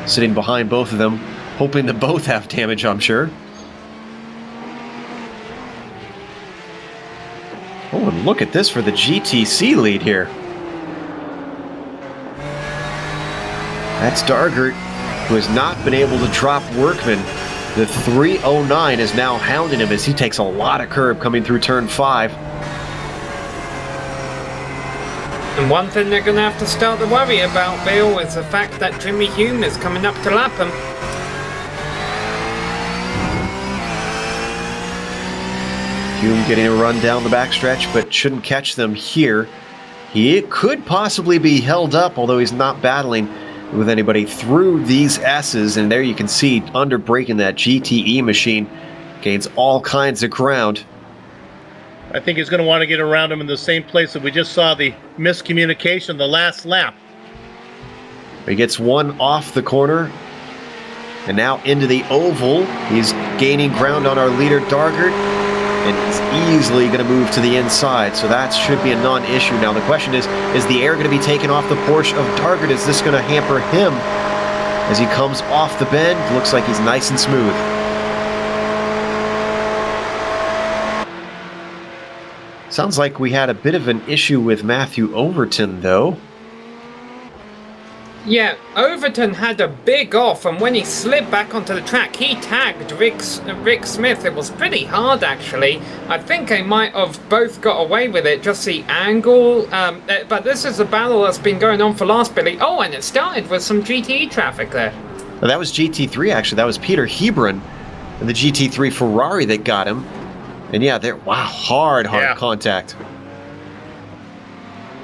sitting behind both of them, hoping that both have damage, I'm sure. Oh, and look at this for the GTC lead here. That's Dargert, who has not been able to drop Workman. The 309 is now hounding him as he takes a lot of curb coming through turn 5. And one thing they're going to have to start to worry about, Bill, is the fact that Jimmy Hume is coming up to lap him. Hume getting a run down the backstretch, but shouldn't catch them here. He could possibly be held up, although he's not battling with anybody through these S's. And there you can see under braking that GTE machine gains all kinds of ground. I think he's going to want to get around him in the same place that we just saw the miscommunication the last lap. He gets one off the corner and now into the oval. He's gaining ground on our leader Dargert, and he's easily going to move to the inside, so that should be a non-issue. Now the question is the air going to be taken off the Porsche of Dargert? Is this going to hamper him as he comes off the bend? Looks like he's nice and smooth. Sounds like we had a bit of an issue with Matthew Overton, though. Yeah, Overton had a big off, and when he slid back onto the track, he tagged Rick Smith. It was pretty hard, actually. I think they might have both got away with it, just the angle. But this is a battle that's been going on for last, Billy. Oh, and it started with some GTE traffic there. Well, that was GT3, actually. That was Peter Hebron and the GT3 Ferrari that got him. And yeah, hard contact.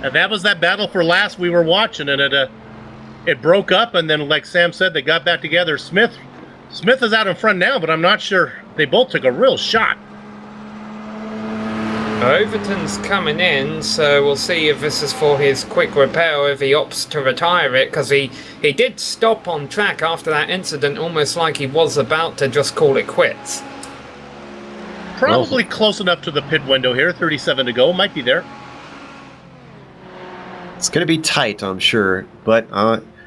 And that was that battle for last we were watching, and it broke up, and then, like Sam said, they got back together. Smith is out in front now, but I'm not sure. They both took a real shot. Overton's coming in, so we'll see if this is for his quick repair or if he opts to retire it, because he did stop on track after that incident, almost like he was about to just call it quits. Probably close enough to the pit window here. 37 to go. Might be there. It's going to be tight, I'm sure, but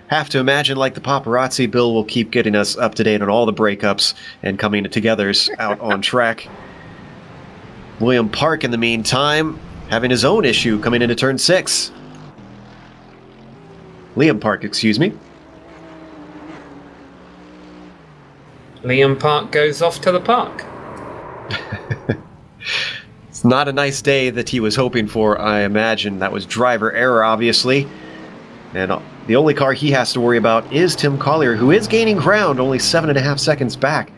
have to imagine like the paparazzi, Bill will keep getting us up to date on all the breakups and coming togethers out on track. William Park, in the meantime, having his own issue coming into turn 6. Liam Park, excuse me. Liam Park goes off to the park. It's not a nice day that he was hoping for, I imagine. That was driver error, obviously. And the only car he has to worry about is Tim Collier, who is gaining ground, only 7.5 seconds back.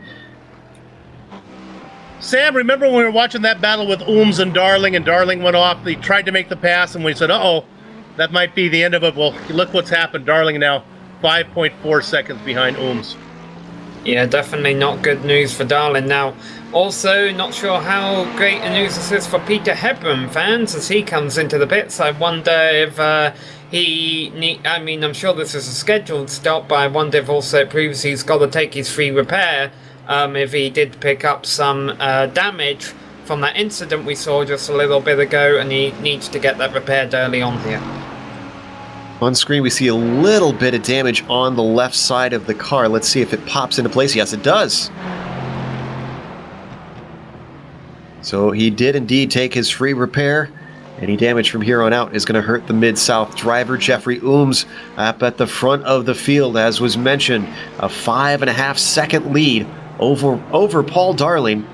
Sam, remember when we were watching that battle with Ooms and Darling went off? They tried to make the pass, and we said, uh-oh, that might be the end of it. Well, look what's happened. Darling now 5.4 seconds behind Ooms. Yeah, definitely not good news for Darlin. Now, also, not sure how great a news this is for Peter Hebron fans as he comes into the pits. I wonder if I'm sure this is a scheduled stop, but I wonder if also it proves he's got to take his free repair if he did pick up some damage from that incident we saw just a little bit ago, and he needs to get that repaired early on here. On screen, we see a little bit of damage on the left side of the car. Let's see if it pops into place. Yes, it does. So he did indeed take his free repair. Any damage from here on out is going to hurt the Mid-South driver, Jeffrey Ooms, up at the front of the field, as was mentioned. A 5.5-second lead over Paul Darling.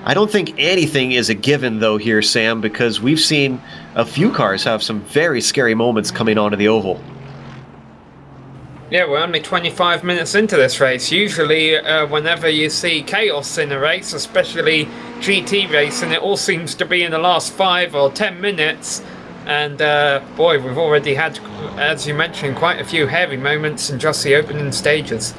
I don't think anything is a given, though, here, Sam, because we've seen a few cars have some very scary moments coming onto the oval. Yeah, we're only 25 minutes into this race. Usually, whenever you see chaos in a race, especially GT racing, it all seems to be in the last 5 or 10 minutes. And, boy, we've already had, as you mentioned, quite a few heavy moments in just the opening stages.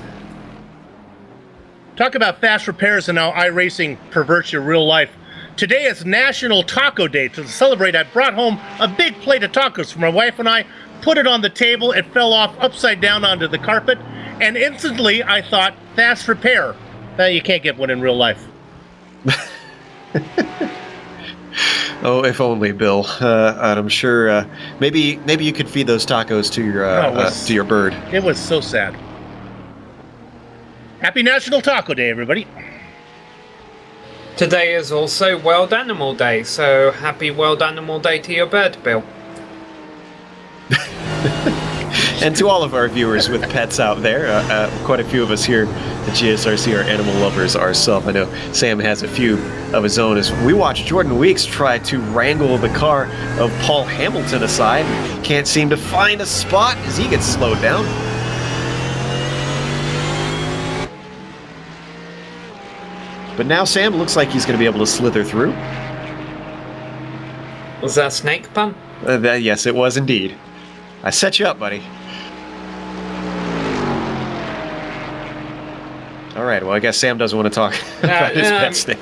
Talk about fast repairs and how iRacing perverts your real life. Today is National Taco Day. To celebrate, I brought home a big plate of tacos for my wife and I, put it on the table, it fell off upside down onto the carpet, and instantly I thought, fast repair. You can't get one in real life. Oh, if only, Bill. And I'm sure maybe you could feed those tacos to your bird. It was so sad. Happy National Taco Day, everybody. Today is also World Animal Day, so happy World Animal Day to your bird, Bill. And to all of our viewers with pets out there, quite a few of us here at GSRC are animal lovers ourselves. I know Sam has a few of his own. As we watch Jordan Weeks try to wrangle the car of Paul Hamilton aside, can't seem to find a spot as he gets slowed down. But now Sam looks like he's going to be able to slither through. Was that a snake pun? Yes, it was indeed. I set you up, buddy. All right, well, I guess Sam doesn't want to talk about his pet snake.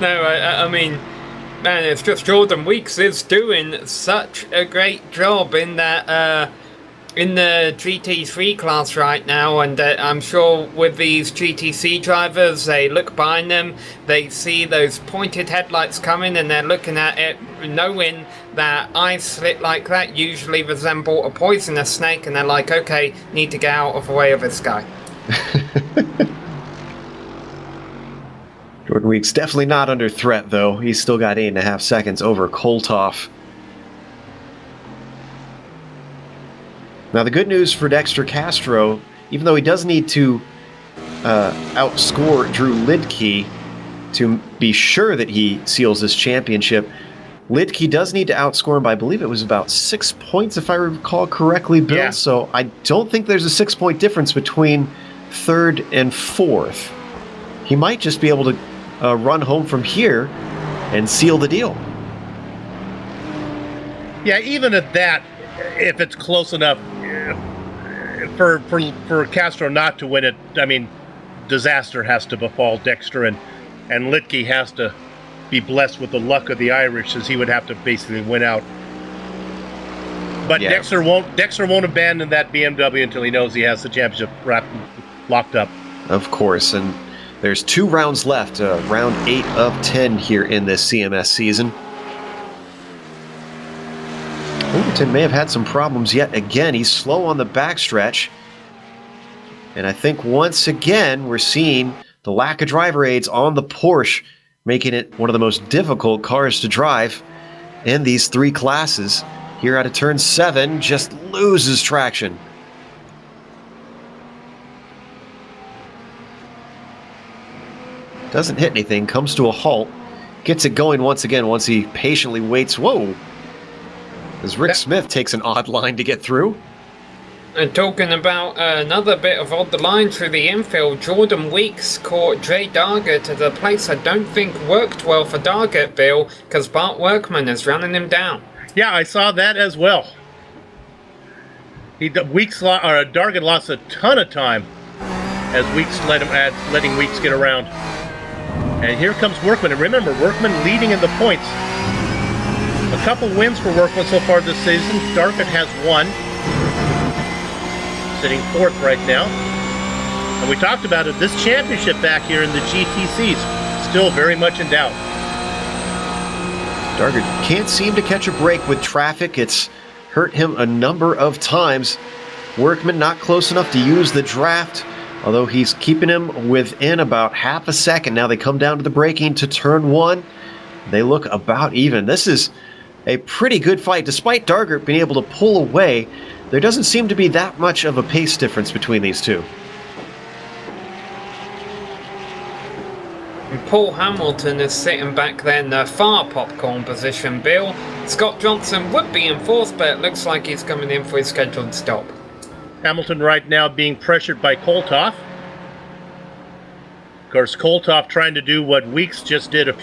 No, I mean, man, it's just Jordan Weeks is doing such a great job in that in the GT3 class right now, and I'm sure with these GTC drivers, they look behind them, they see those pointed headlights coming, and they're looking at it knowing that eyes slit like that usually resemble a poisonous snake, and they're like, okay, need to get out of the way of this guy. Jordan Weeks definitely not under threat, though. He's still got 8.5 seconds over Koltoff. Now, the good news for Dexter Castro, even though he does need to outscore Drew Lidke to be sure that he seals this championship, Lidke does need to outscore him by, I believe it was about 6 points, if I recall correctly, Bill. Yeah. So I don't think there's a 6-point difference between third and fourth. He might just be able to run home from here and seal the deal. Yeah, even at that, if it's close enough, for Castro not to win it, I mean, disaster has to befall Dexter, and Lidke has to be blessed with the luck of the Irish, as he would have to basically win out. But yeah. Dexter won't abandon that BMW until he knows he has the championship locked up. Of course, and there's 2 rounds left, round 8 of 10 here in this CMS season. Overton may have had some problems yet again. He's slow on the backstretch. And I think once again we're seeing the lack of driver aids on the Porsche, making it one of the most difficult cars to drive in these 3 classes. Here out of turn 7, just loses traction. Doesn't hit anything, comes to a halt, gets it going once again once he patiently waits. Whoa! As Rick Smith takes an odd line to get through. And talking about another bit of odd line through the infield, Jordan Weeks caught Jay Dargett at a place I don't think worked well for Dargett, Bill, because Bart Workman is running him down. Yeah, I saw that as well. Dargett lost a ton of time as Weeks letting Weeks get around. And here comes Workman. And remember, Workman leading in the points. A couple wins for Workman so far this season. Darkett has one, sitting 4th right now. And we talked about it, this championship back here in the GTCs, still very much in doubt. Dargard can't seem to catch a break with traffic. It's hurt him a number of times. Workman not close enough to use the draft, although he's keeping him within about half a second. Now they come down to the braking to turn 1. They look about even. This is a pretty good fight. Despite Dargard being able to pull away, there doesn't seem to be that much of a pace difference between these two. Paul Hamilton is sitting back there in the far popcorn position, Bill. Scott Johnson would be in 4th, but it looks like he's coming in for his scheduled stop. Hamilton right now being pressured by Koltoff. Of course, Koltoff trying to do what Weeks just did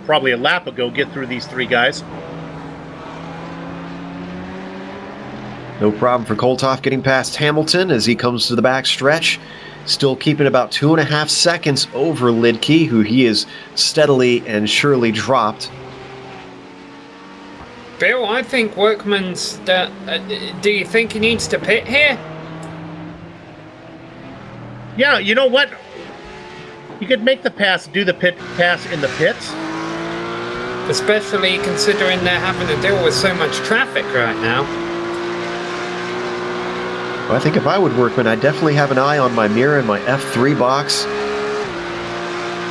probably a lap ago, get through these 3 guys. No problem for Koltoff getting past Hamilton as he comes to the back stretch. Still keeping about 2.5 seconds over Lidke, who he is steadily and surely dropped. Bill, I think Workman's... do you think he needs to pit here? Yeah, you know what? You could make the pass, do the pit pass in the pits. Especially considering they're having to deal with so much traffic right now. Well, I think if I would Workman, I'd definitely have an eye on my mirror and my F3 box.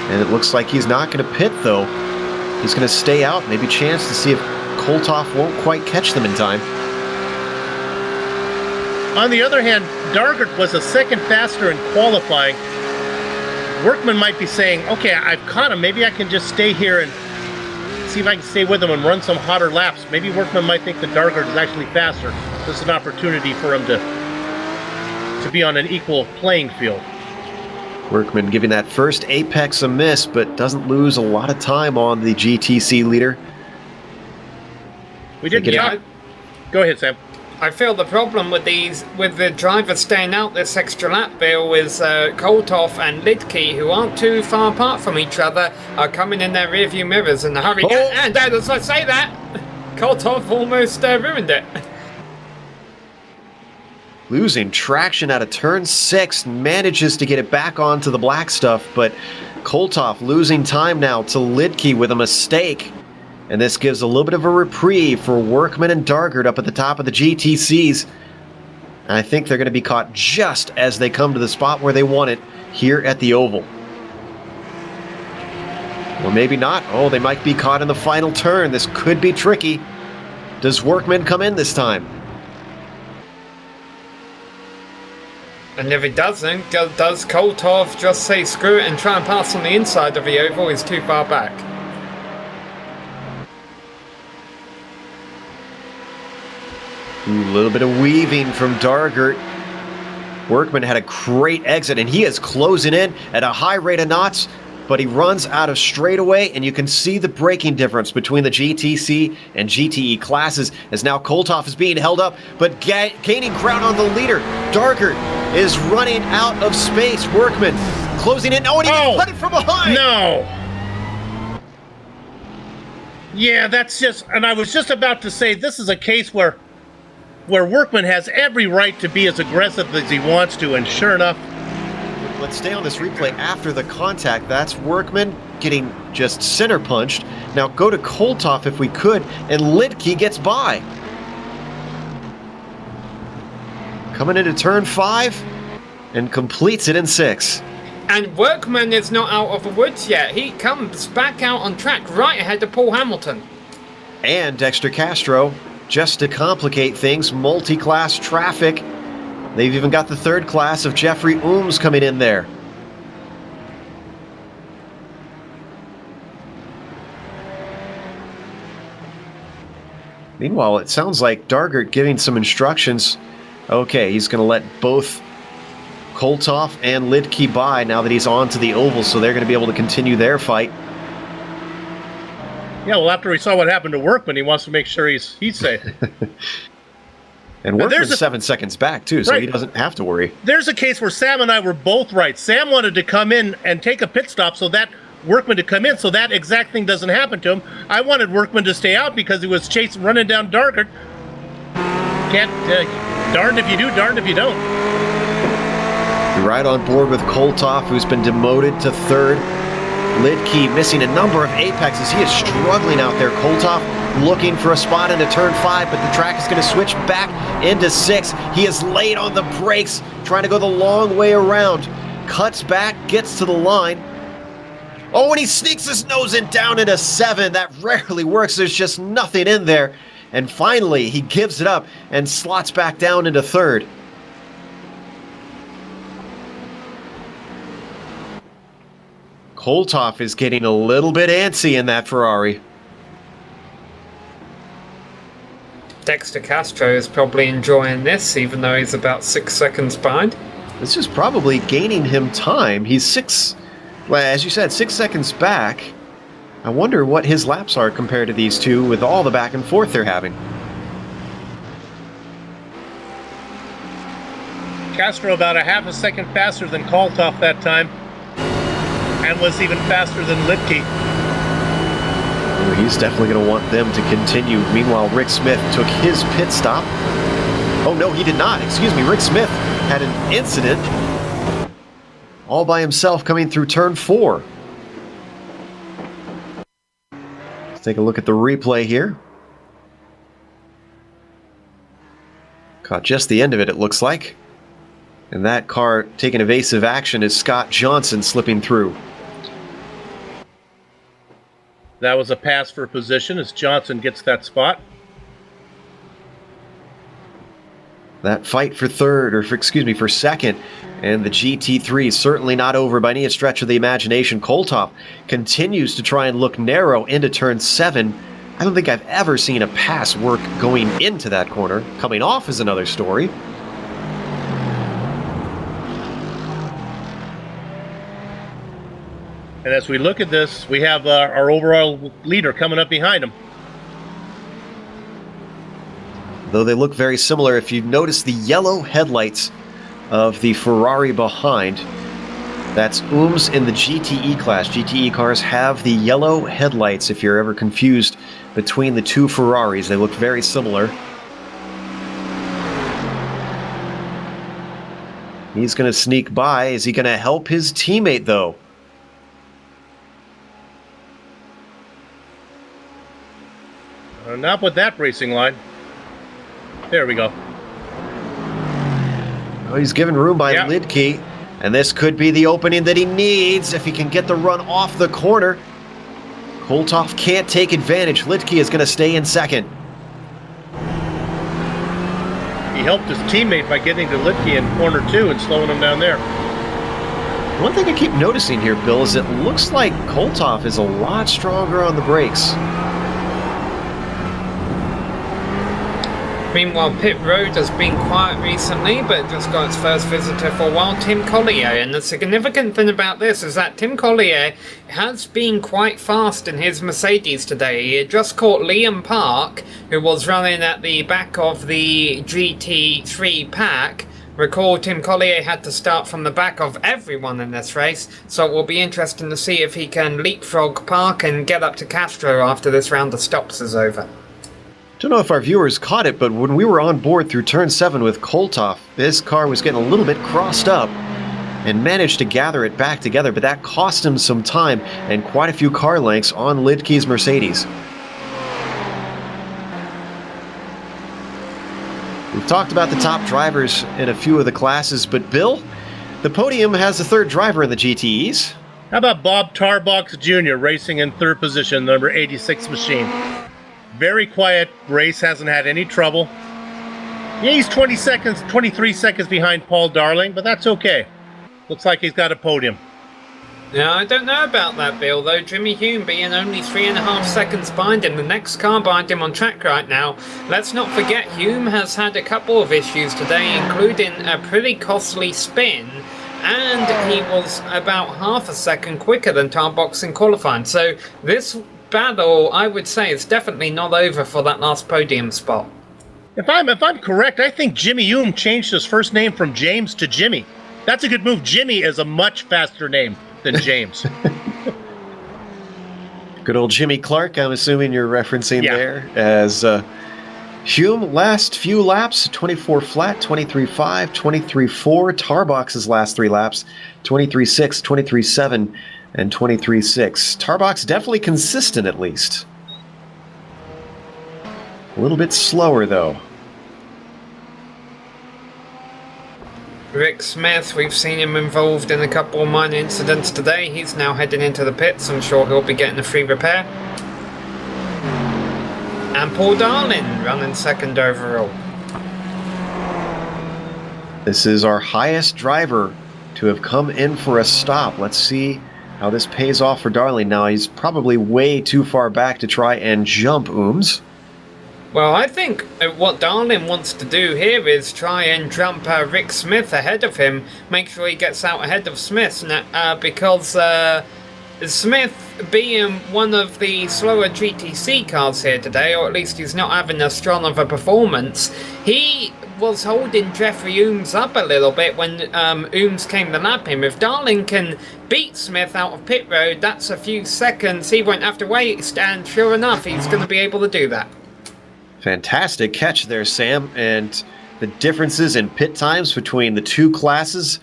And it looks like he's not going to pit, though. He's going to stay out, maybe chance to see if Koltoff won't quite catch them in time. On the other hand, Dargard was a second faster in qualifying. Workman might be saying, okay, I've caught him. Maybe I can just stay here and see if I can stay with him and run some hotter laps. Maybe Workman might think that Dargard is actually faster. This is an opportunity for him to be on an equal playing field. Workman giving that first apex a miss, but doesn't lose a lot of time on the GTC leader. We did get... Go ahead, Sam. I feel the problem with the driver staying out this extra lap, Bill, is Koltoff and Lidke, who aren't too far apart from each other, are coming in their rearview mirrors in a hurry. Oh. And as I say that, Koltoff almost ruined it. Losing traction out of turn 6, manages to get it back onto the black stuff, but Koltoff losing time now to Lidke with a mistake. And this gives a little bit of a reprieve for Workman and Dargard up at the top of the GTCs. And I think they're going to be caught just as they come to the spot where they want it, here at the Oval. Or maybe not. Oh, they might be caught in the final turn. This could be tricky. Does Workman come in this time? And if he doesn't, does Koltoff just say screw it and try and pass on the inside of the Oval? He's too far back. A little bit of weaving from Dargard. Workman had a great exit, and he is closing in at a high rate of knots, but he runs out of straightaway, and you can see the braking difference between the GTC and GTE classes, as now Koltoff is being held up, but gaining ground on the leader. Dargard is running out of space. Workman closing in. Oh, and he gets putted from behind. No. Yeah, that's just, and I was just about to say, this is a case where Workman has every right to be as aggressive as he wants to, and sure enough. Let's stay on this replay after the contact. That's Workman getting just center punched. Now go to Koltoff if we could, and Lidke gets by. Coming into turn 5 and completes it in 6. And Workman is not out of the woods yet. He comes back out on track right ahead of Paul Hamilton. And Dexter Castro, just to complicate things, multi-class traffic. They've even got the third class of Jeffrey Ooms coming in there. Meanwhile, it sounds like Dargard giving some instructions. Okay, he's going to let both Koltoff and Lidke by now that he's on to the Oval, so they're going to be able to continue their fight. Yeah, well, after he saw what happened to Workman, he wants to make sure he's safe. And Now, Workman's 7 seconds back, too, so Right. he doesn't have to worry. There's a case where Sam and I were both right. Sam wanted to come in and take a pit stop so that Workman to come in, so that exact thing doesn't happen to him. I wanted Workman to stay out because he was running down Darkert. Can't, darned if you do, darned if you don't. You're right on board with Kolthoff, who's been demoted to 3rd. Lidke missing a number of apexes. He is struggling out there. Kolthoff looking for a spot into turn 5, but the track is going to switch back into 6. He is late on the brakes, trying to go the long way around. Cuts back, gets to the line. Oh, and he sneaks his nose in down into 7. That rarely works. There's just nothing in there. And finally, he gives it up and slots back down into 3rd. Kolthoff is getting a little bit antsy in that Ferrari. Dexter Castro is probably enjoying this, even though he's about 6 seconds behind. This is probably gaining him time. He's well, as you said, 6 seconds back. I wonder what his laps are compared to these two with all the back and forth they're having. Castro about a half a second faster than Kolthoff that time, and was even faster than Lidke. He's definitely going to want them to continue. Meanwhile, Rick Smith took his pit stop. Oh, no, he did not. Excuse me. Rick Smith had an incident all by himself coming through turn 4. Let's take a look at the replay here. Caught just the end of it, it looks like. And that car taking evasive action is Scott Johnson slipping through. That was a pass for position as Johnson gets that spot. That fight for 3rd, or for 2nd, and the GT3 is certainly not over by any stretch of the imagination. Kolthoff continues to try and look narrow into turn 7. I don't think I've ever seen a pass work going into that corner. Coming off is another story. And as we look at this, we have our overall leader coming up behind him. Though they look very similar, if you notice the yellow headlights of the Ferrari behind, that's Ooms in the GTE class. GTE cars have the yellow headlights if you're ever confused between the two Ferraris. They look very similar. He's going to sneak by. Is he going to help his teammate, though? Not with that racing line. There we go. Oh, he's given room by Lidke, and this could be the opening that he needs if he can get the run off the corner. Kolthoff can't take advantage. Lidke is going to stay in 2nd. He helped his teammate by getting to Lidke in corner 2 and slowing him down there. One thing I keep noticing here, Bill, is it looks like Kolthoff is a lot stronger on the brakes. Meanwhile, pit road has been quiet recently, but just got its first visitor for a while, Tim Collier. And the significant thing about this is that Tim Collier has been quite fast in his Mercedes today. He had just caught Liam Park, who was running at the back of the GT3 pack. Recall, Tim Collier had to start from the back of everyone in this race, so it will be interesting to see if he can leapfrog Park and get up to Castro after this round of stops is over. Don't know if our viewers caught it, but when we were on board through turn 7 with Kolthoff, this car was getting a little bit crossed up and managed to gather it back together, but that cost him some time and quite a few car lengths on Lidke's Mercedes. We've talked about the top drivers in a few of the classes, but Bill, the podium has a 3rd driver in the GTEs. How about Bob Tarbox Jr. racing in 3rd position, number 86 machine? Very quiet race, hasn't had any trouble. Yeah, he's 23 seconds behind Paul Darling, but that's okay. Looks like he's got a podium. Now, I don't know about that, Bill, though. Jimmy Hume being only 3.5 seconds behind him, the next car behind him on track right now. Let's not forget, Hume has had a couple of issues today, including a pretty costly spin, and he was about half a second quicker than Tarbox in qualifying. So this battle, I would say, is definitely not over for that last podium spot. If I'm correct, I think Jimmy Hume changed his first name from James to Jimmy. That's a good move. Jimmy is a much faster name than James. Good old Jimmy Clark, I'm assuming you're referencing there, as Hume last few laps, 24 flat, 23.5, 23.4. Tarbox's last 3 laps, 23.6, 23.7, and 23.6. Tarbox definitely consistent at least. A little bit slower though. Rick Smith, we've seen him involved in a couple of minor incidents today. He's now heading into the pits. I'm sure he'll be getting a free repair. And Paul Darling running second overall. This is our highest driver to have come in for a stop. Let's see how this pays off for Darling. Now, he's probably way too far back to try and jump Ooms. Well, I think what Darling wants to do here is try and jump Rick Smith ahead of him, make sure he gets out ahead of Smith, because Smith, being one of the slower GTC cars here today, or at least he's not having as strong of a performance, he was holding Jeffrey Ooms up a little bit when Ooms came to lap him. If Darling can beat Smith out of pit road, that's a few seconds he won't have to wait, and sure enough, he's going to be able to do that. Fantastic catch there, Sam, and the differences in pit times between the two classes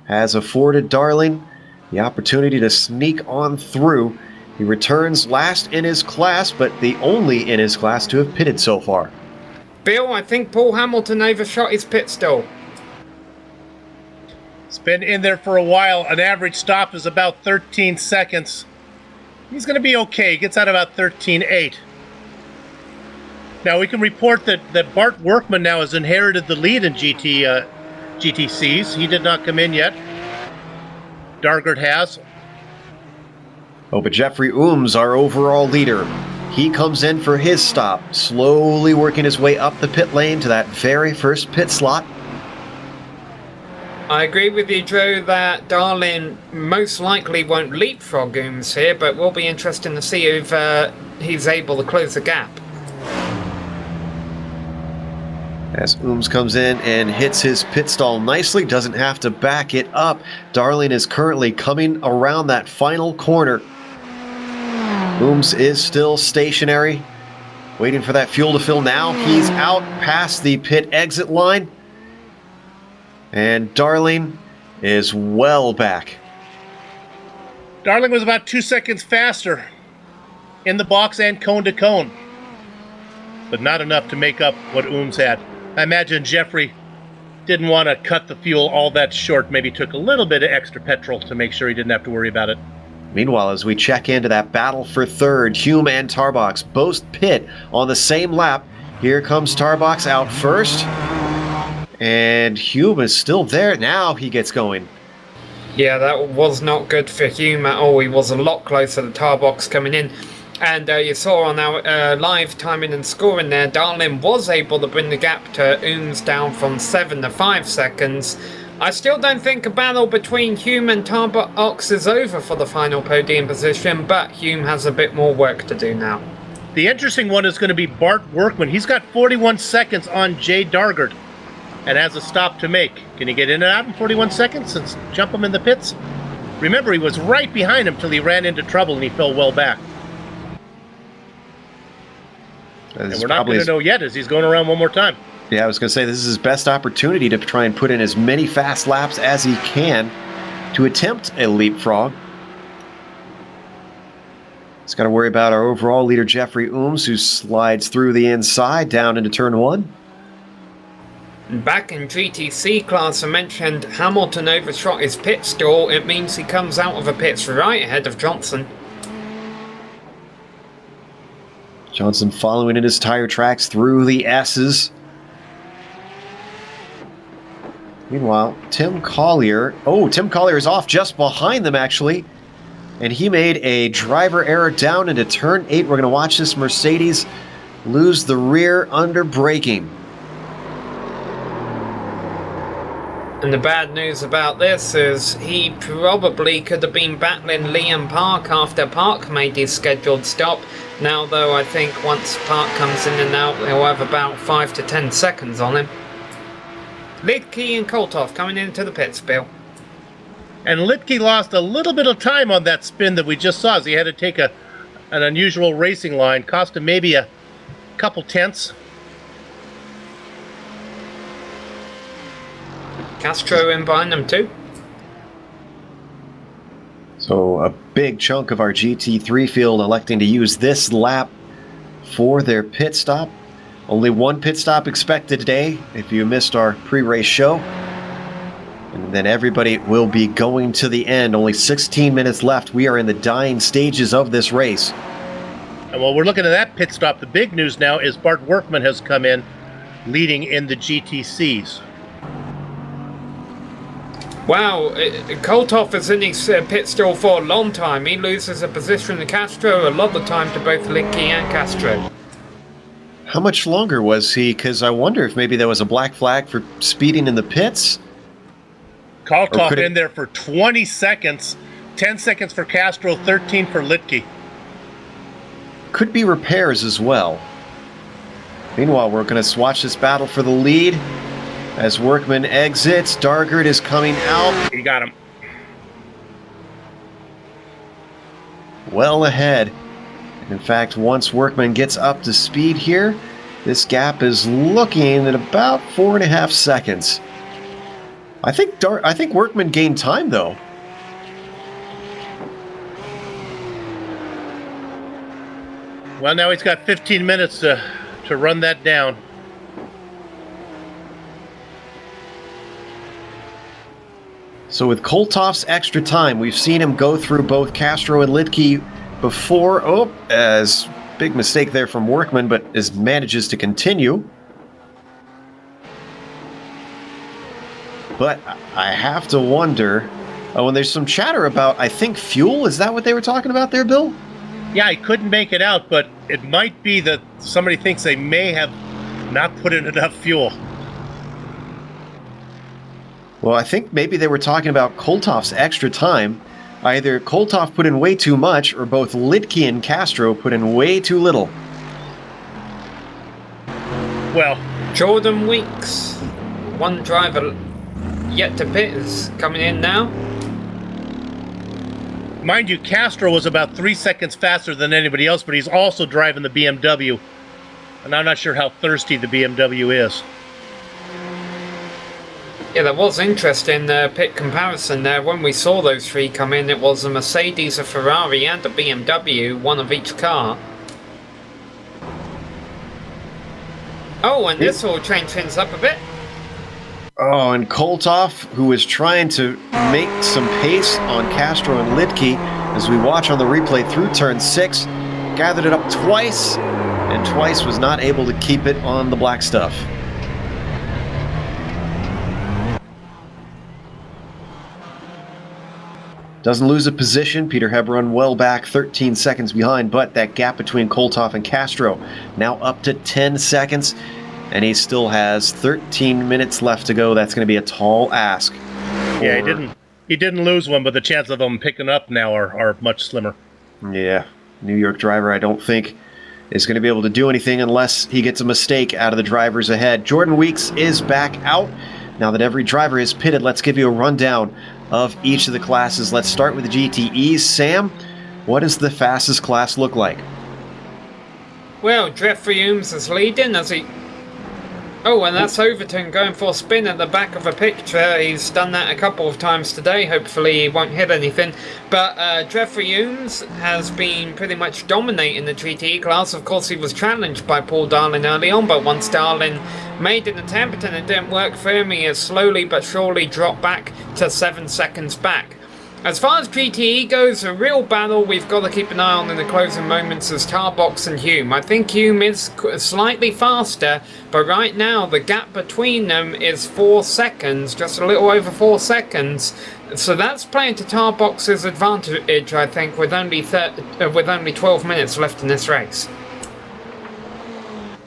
has afforded Darling the opportunity to sneak on through. He returns last in his class, but the only in his class to have pitted so far. Bill, I think Paul Hamilton overshot his pit stall. It's been in there for a while. An average stop is about 13 seconds. He's going to be okay. He gets out about 13.8. Now, we can report that Bart Workman now has inherited the lead in GTCs. He did not come in yet. Dargard has. Oh, but Jeffrey Ooms, our overall leader, he comes in for his stop, slowly working his way up the pit lane to that very first pit slot. I agree with you, Joe, that Darling most likely won't leapfrog Ooms here, but will be interesting to see if he's able to close the gap. As Ooms comes in and hits his pit stall nicely, doesn't have to back it up. Darling is currently coming around that final corner. Ooms is still stationary, waiting for that fuel to fill. Now he's out past the pit exit line, and Darling is well back. Darling was about 2 seconds faster in the box and cone to cone, but not enough to make up what Ooms had. I imagine Jeffrey didn't want to cut the fuel all that short, maybe took a little bit of extra petrol to make sure he didn't have to worry about it. Meanwhile, as we check into that battle for third, Hume and Tarbox both pit on the same lap. Here comes Tarbox out first, and Hume is still there. Now he gets going. Yeah, that was not good for Hume at all. He was a lot closer to Tarbox coming in. And you saw on our live timing and scoring there, Darling was able to bring the gap to Ooms down from 7 to 5 seconds. I still don't think a battle between Hume and Tarbox is over for the final podium position, but Hume has a bit more work to do now. The interesting one is going to be Bart Workman. He's got 41 seconds on Jay Dargard and has a stop to make. Can he get in and out in 41 seconds and jump him in the pits? Remember, he was right behind him till he ran into trouble and he fell well back. And we're not going to know yet as he's going around one more time. Yeah, I was going to say this is his best opportunity to try and put in as many fast laps as he can to attempt a leapfrog. He's got to worry about our overall leader, Jeffrey Ooms, who slides through the inside down into turn 1. Back in GTC class, I mentioned Hamilton overshot his pit stall. It means he comes out of the pits right ahead of Johnson. Johnson following in his tire tracks through the S's. Meanwhile, Tim Collier is off just behind them, actually. And he made a driver error down into turn 8. We're going to watch this Mercedes lose the rear under braking. And the bad news about this is he probably could have been battling Liam Park after Park made his scheduled stop. Now, though, I think once Park comes in and out, he'll have about 5 to 10 seconds on him. Lidke and Kolthoff coming into the pits, Bill. And Lidke lost a little bit of time on that spin that we just saw, as he had to take an unusual racing line. Cost him maybe a couple tenths. Castro in behind them too. So a big chunk of our GT3 field electing to use this lap for their pit stop. Only one pit stop expected today if you missed our pre-race show. And then everybody will be going to the end. Only 16 minutes left. We are in the dying stages of this race. And while we're looking at that pit stop, the big news now is Bart Workman has come in leading in the GTCs. Wow, Kolthoff is in his pit stall for a long time. He loses a position to Castro a lot of the time to both Lidke and Castro. How much longer was he? Because I wonder if maybe there was a black flag for speeding in the pits. Kolthoff in there for 20 seconds. 10 seconds for Castro, 13 for Lidke. Could be repairs as well. Meanwhile, we're going to watch this battle for the lead. As Workman exits, Dargard is coming out. He got him. Well ahead. In fact, once Workman gets up to speed here, this gap is looking at about 4.5 seconds. I think Workman gained time though. Well, now he's got 15 minutes to run that down. So with Kolthoff's extra time, we've seen him go through both Castro and Lidke before. Oh, as big mistake there from Workman, but manages to continue. But I have to wonder. Oh, and there's some chatter about, I think, fuel. Is that what they were talking about there, Bill? Yeah, I couldn't make it out, but it might be that somebody thinks they may have not put in enough fuel. Well, I think maybe they were talking about Kolthoff's extra time. Either Kolthoff put in way too much, or both Lidke and Castro put in way too little. Well, Jordan Weeks, one driver yet to pit, is coming in now. mind you, Castro was about 3 seconds faster than anybody else, but he's also driving the BMW. And I'm not sure how thirsty the BMW is. Yeah, that was interesting pit comparison there. When we saw those three come in, it was a Mercedes, a Ferrari and a BMW, one of each car. Oh, and this will change things up a bit. Oh, and Kolthoff, who is trying to make some pace on Castro and Lidke, as we watch on the replay through turn 6, gathered it up twice, and twice was not able to keep it on the black stuff. Doesn't lose a position. Peter Hebron well back, 13 seconds behind, but that gap between Kolthoff and Castro now up to 10 seconds, and he still has 13 minutes left to go. That's going to be a tall ask. Yeah, he didn't lose one, but the chance of them picking up now are much slimmer. Yeah, New York driver I don't think is going to be able to do anything unless he gets a mistake out of the drivers ahead. Jordan Weeks is back out. Now that every driver is pitted, let's give you a rundown of each of the classes. Let's start with the GTEs. Sam, what does the fastest class look like? Well, Jeffrey Ooms is leading as he... Oh, and that's Overton going for a spin at the back of a picture. He's done that a couple of times today. Hopefully he won't hit anything. But Jeffrey Ooms has been pretty much dominating the GTE class. Of course, he was challenged by Paul Darling early on, but once Darling made an attempt and it didn't work for him, he has slowly but surely dropped back to 7 seconds back. As far as GTE goes, a real battle we've got to keep an eye on in the closing moments is Tarbox and Hume. I think Hume is slightly faster, but right now the gap between them is 4 seconds, just a little over 4 seconds. So that's playing to Tarbox's advantage, I think, with only 12 minutes left in this race.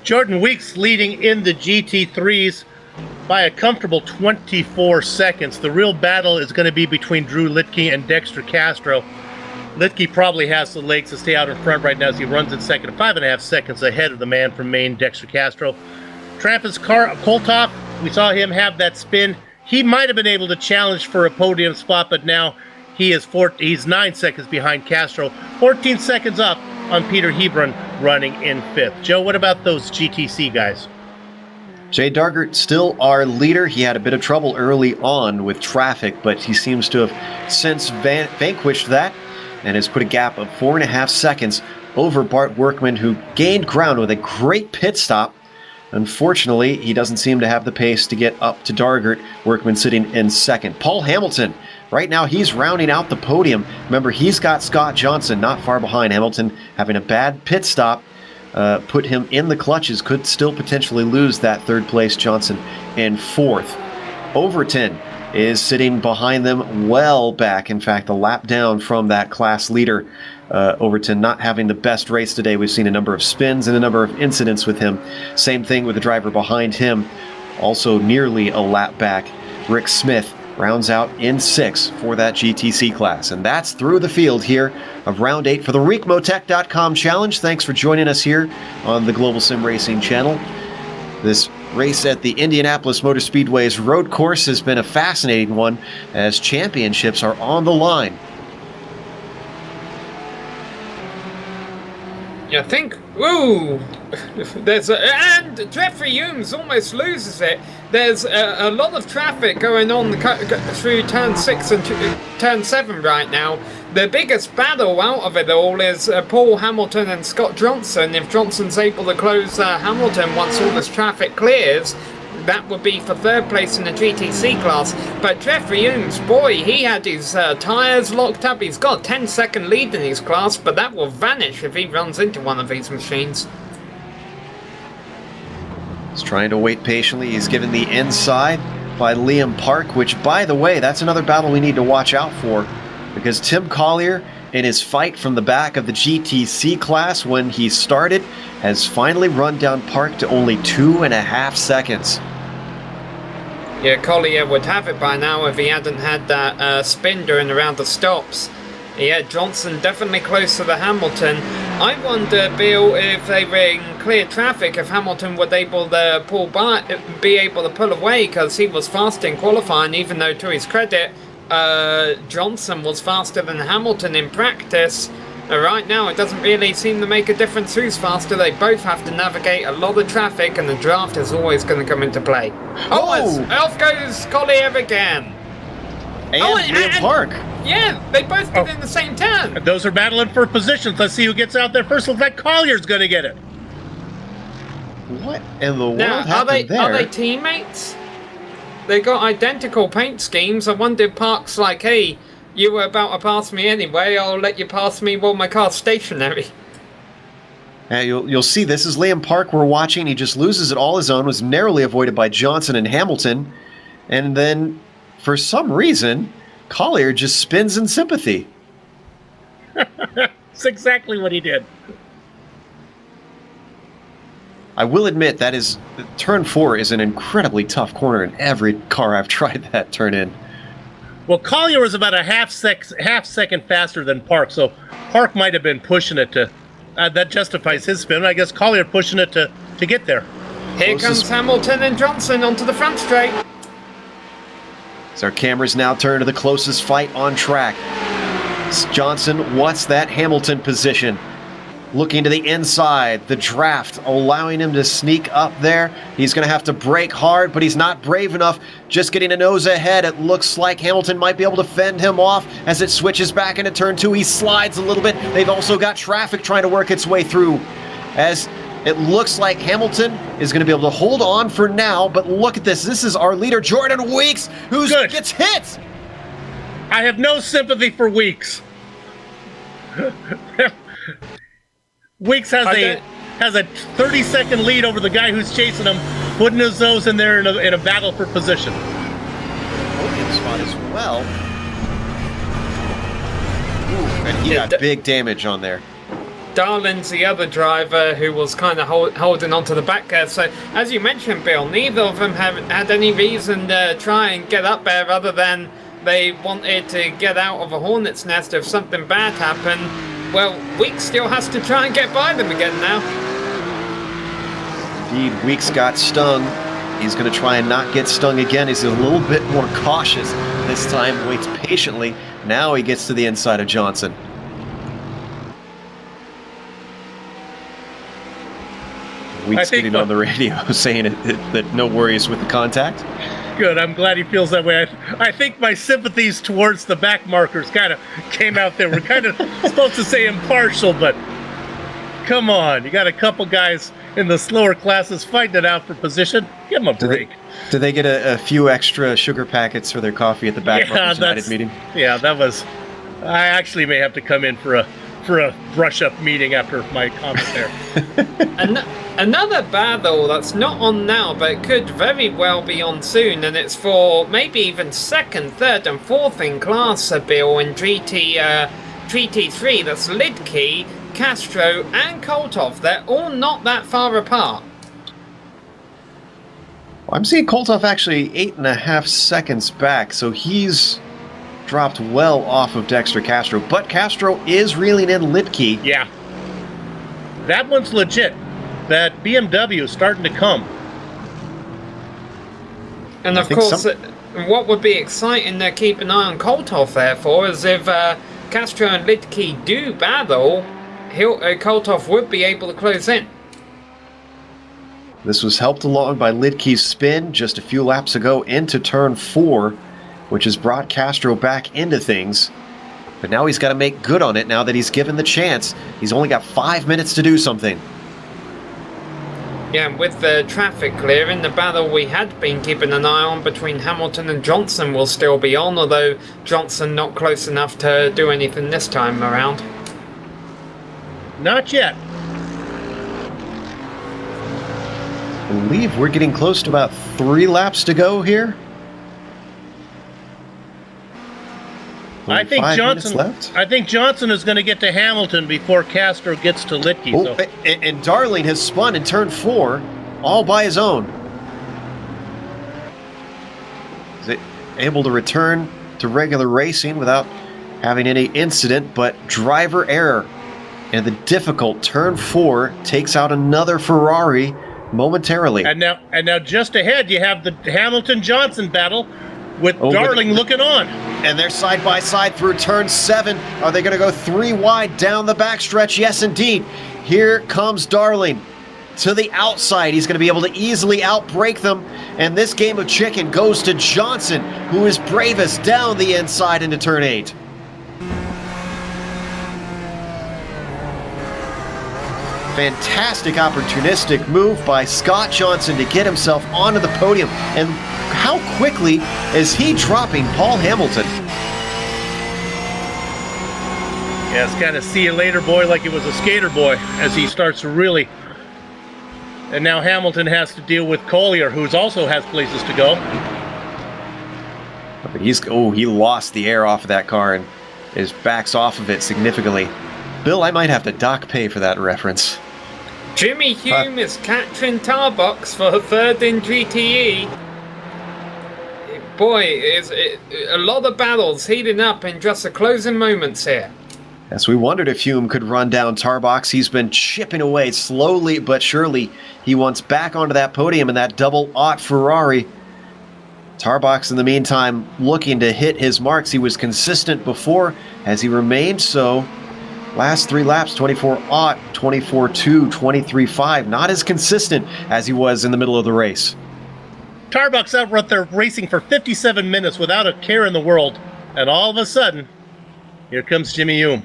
Jordan Weeks leading in the GT3s. by a comfortable 24 seconds. The real battle is going to be between Drew Litke and Dexter Castro. Litke probably has the legs to stay out in front right now as he runs in second, 5.5 seconds ahead of the man from Maine, Dexter Castro. Travis Kolthoff, we saw him have that spin. He might have been able to challenge for a podium spot, but now he's 9 seconds behind Castro, 14 seconds up on Peter Hebron running in 5th. Joe, what about those GTC guys? Jay Dargert still our leader. He had a bit of trouble early on with traffic, but he seems to have since vanquished that and has put a gap of 4.5 seconds over Bart Workman, who gained ground with a great pit stop. Unfortunately, he doesn't seem to have the pace to get up to Dargert. Workman sitting in second. Paul Hamilton, right now he's rounding out the podium. Remember, he's got Scott Johnson not far behind. Hamilton having a bad pit stop put him in the clutches, could still potentially lose that third place. Johnson in 4th. Overton is sitting behind them well back. In fact, a lap down from that class leader. Overton not having the best race today. We've seen a number of spins and a number of incidents with him. Same thing with the driver behind him, also nearly a lap back. Rick Smith rounds out in 6th for that GTC class. And that's through the field here of round 8 for the Ricmotech.com Challenge. Thanks for joining us here on the Global Sim Racing channel. This race at the Indianapolis Motor Speedway's road course has been a fascinating one as championships are on the line. I think, ooh, and Jeffrey Humes almost loses it. There's a lot of traffic going on through turn 6 and turn 7 right now. The biggest battle out of it all is Paul Hamilton and Scott Johnson. If Johnson's able to close Hamilton once all this traffic clears, that would be for 3rd place in the GTC class. But Jeffrey Humes, boy, he had his tyres locked up. He's got a 10-second lead in his class, but that will vanish if he runs into one of these machines. He's trying to wait patiently. He's given the inside by Liam Park, which, by the way, that's another battle we need to watch out for, because Tim Collier, in his fight from the back of the GTC class when he started, has finally run down Park to only 2.5 seconds. Yeah, Collier would have it by now if he hadn't had that spin during the round of stops. Yeah, Johnson definitely close to the Hamilton. I wonder, Bill, if they were in clear traffic, if Hamilton would able to be able to pull away, because he was fast in qualifying, even though, to his credit, Johnson was faster than Hamilton in practice. Right now, it doesn't really seem to make a difference who's faster. They both have to navigate a lot of traffic, and the draft is always going to come into play. Off goes Collier again. And Liam Park. Yeah, they both get in the same turn. And those are battling for positions. Let's see who gets out there first. Looks like Collier's going to get it. What in the world happened there? Are they teammates? They got identical paint schemes. I wonder if Park's like, hey, you were about to pass me anyway, I'll let you pass me while my car's stationary. You'll see this is Liam Park we're watching. He just loses it all his own, was narrowly avoided by Johnson and Hamilton. And then, for some reason, Collier just spins in sympathy. That's exactly what he did. I will admit that turn 4 is an incredibly tough corner in every car I've tried that turn in. Well, Collier was about a half second faster than Park, so Park might have been pushing it to. That justifies his spin. I guess Collier pushing it to get there. Here comes Hamilton and Johnson onto the front straight. As our cameras now turn to the closest fight on track. Johnson wants that Hamilton position. Looking to the inside, the draft allowing him to sneak up there. He's going to have to brake hard, but he's not brave enough. Just getting a nose ahead. It looks like Hamilton might be able to fend him off as it switches back into turn 2. He slides a little bit. They've also got traffic trying to work its way through. As it looks like Hamilton is going to be able to hold on for now, but look at this. This is our leader, Jordan Weeks, who gets hit. I have no sympathy for Weeks. Weeks has a 30-second lead over the guy who's chasing him, putting his nose in there in a battle for position. Podium spot as well. Ooh, and he got big damage on there. Darlin's the other driver who was kind of holding onto the back there. So, as you mentioned, Bill, neither of them have had any reason to try and get up there other than they wanted to get out of a hornet's nest if something bad happened. Well, Weeks still has to try and get by them again now. Indeed, Weeks got stung. He's going to try and not get stung again. He's a little bit more cautious this time, waits patiently. Now he gets to the inside of Johnson. Weeks getting on the radio saying that no worries with the contact. Good, I'm glad he feels that way. I think my sympathies towards the back markers kind of came out there. We're kind of supposed to say impartial, but come on. You got a couple guys in the slower classes fighting it out for position. Give them a break. Do they get a few extra sugar packets for their coffee at the back markers United meeting? Yeah, that was... I actually may have to come in for a brush-up meeting after my comment there. Another battle that's not on now, but it could very well be on soon, and it's for maybe even second, third, and fourth in class, Bill, in GT3. That's Lidkey, Castro, and Koltov. They're all not that far apart. Well, I'm seeing Koltov actually 8.5 seconds back, so he's dropped well off of Dexter Castro, but Castro is reeling in Lidkey. Yeah. That one's legit. That BMW is starting to come. And of course, what would be exciting to keep an eye on Koltov there for is if Castro and Lidkey do battle, Koltov would be able to close in. This was helped along by Lidkey's spin just a few laps ago into turn 4, which has brought Castro back into things. But now he's got to make good on it now that he's given the chance. He's only got 5 minutes to do something. Yeah, and with the traffic clearing, the battle we had been keeping an eye on between Hamilton and Johnson will still be on, although Johnson not close enough to do anything this time around. Not yet. I believe we're getting close to about 3 laps to go here. I think Johnson is going to get to Hamilton before Castro gets to Lidkey. Oh, so. And Darling has spun in turn 4 all by his own. Is able to return to regular racing without having any incident, but driver error. And the difficult turn 4 takes out another Ferrari momentarily. And now just ahead you have the Hamilton-Johnson battle with Darling looking on. And they're side by side through turn 7. Are they going to go 3 wide down the backstretch? Yes, indeed. Here comes Darling to the outside. He's going to be able to easily outbrake them. And this game of chicken goes to Johnson, who is bravest down the inside into turn 8. Fantastic opportunistic move by Scott Johnson to get himself onto the podium. And how quickly is he dropping Paul Hamilton? Yeah, it's kind of see you later boy like it was a skater boy as he starts to really... And now Hamilton has to deal with Collier, who also has places to go. But he lost the air off of that car and backs off of it significantly. Bill, I might have to dock pay for that reference. Jimmy Hume is catching Tarbox for third in GTE. Boy, a lot of battles heating up in just the closing moments here. Yes, we wondered if Hume could run down Tarbox. He's been chipping away slowly but surely. He wants back onto that podium in that double-aught Ferrari. Tarbox, in the meantime, looking to hit his marks. He was consistent before, as he remained so. Last 3 laps, 24-aught, 24-2, 23-5. Not as consistent as he was in the middle of the race. Tarbox out there racing for 57 minutes without a care in the world. And all of a sudden, here comes Jimmy Hume.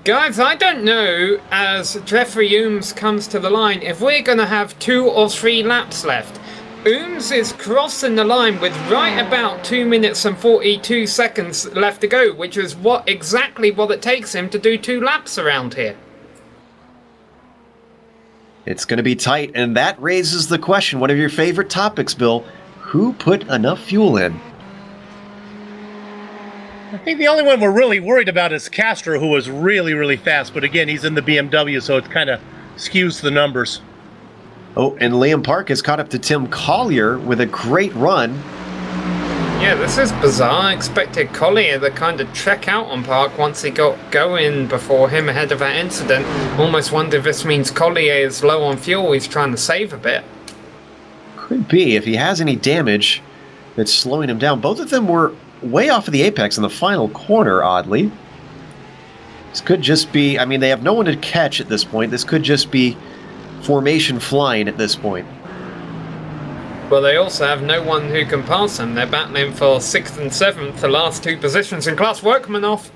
Guys, I don't know, as Jeffrey Ooms comes to the line, if we're going to have 2 or 3 laps left. Ooms is crossing the line with right about 2 minutes and 42 seconds left to go, which is exactly what it takes him to do 2 laps around here. It's going to be tight, and that raises the question, one of your favorite topics, Bill, who put enough fuel in? I think the only one we're really worried about is Castro, who was really, really fast. But again, he's in the BMW, so it kind of skews the numbers. Oh, and Liam Park has caught up to Tim Collier with a great run. Yeah, this is bizarre. I expected Collier to kind of check out on Park once he got going before him ahead of that incident. Almost wonder if this means Collier is low on fuel. He's trying to save a bit. Could be. If he has any damage that's slowing him down. Both of them were way off of the apex in the final corner, oddly. This could just be... I mean, they have no one to catch at this point. This could just be formation flying at this point. Well, they also have no one who can pass them. They're battling for 6th and 7th, the last 2 positions in class. Workmanoff.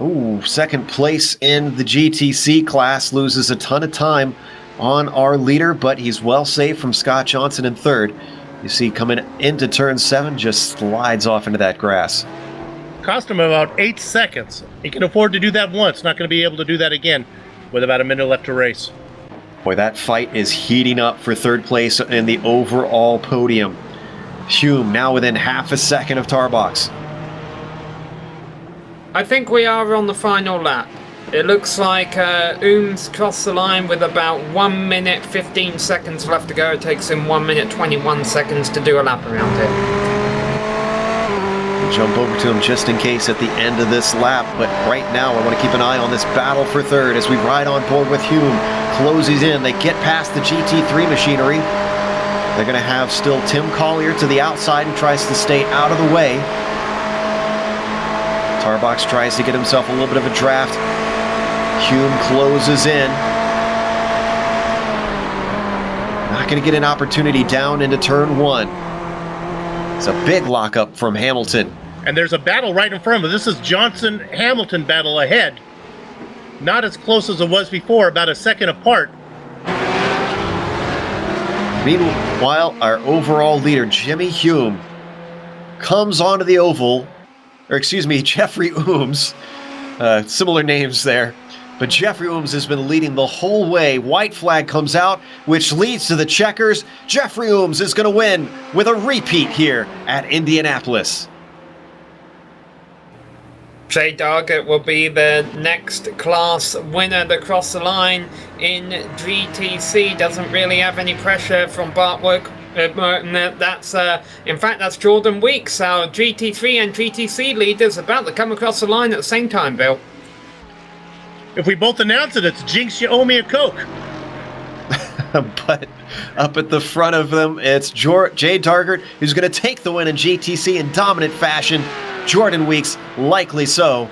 Ooh, second place in the GTC class. Loses a ton of time on our leader, but he's well safe from Scott Johnson in 3rd. You see coming into turn 7, just slides off into that grass. Cost him about 8 seconds. He can afford to do that once. Not going to be able to do that again with about a minute left to race. Boy, that fight is heating up for 3rd place in the overall podium. Hume now within half a second of Tarbox. I think we are on the final lap. It looks like Ooms crossed the line with about 1 minute 15 seconds left to go. It takes him 1 minute 21 seconds to do a lap around it. Jump over to him just in case at the end of this lap, but right now I want to keep an eye on this battle for 3rd as we ride on board with Hume. Closes in, they get past the GT3 machinery. They're going to have still Tim Collier to the outside who tries to stay out of the way. Tarbox tries to get himself a little bit of a draft. Hume closes in. Not going to get an opportunity down into turn 1. It's a big lockup from Hamilton. And there's a battle right in front of him. This is Johnson-Hamilton battle ahead. Not as close as it was before, about a second apart. Meanwhile, our overall leader, Jimmy Hume, comes onto the oval, or excuse me, Jeffrey Ooms. Similar names there. But Jeffrey Ooms has been leading the whole way. White flag comes out, which leads to the checkers. Jeffrey Ooms is going to win with a repeat here at Indianapolis. Jay Dargett will be the next class winner to cross the line in GTC. Doesn't really have any pressure from Bart Work. In fact, that's Jordan Weeks, our GT3 and GTC leaders, about to come across the line at the same time, Bill. If we both announce it, it's Jinx, you owe me a Coke. But up at the front of them, it's Jay Dargett, who's going to take the win in GTC in dominant fashion. Jordan Weeks, likely so.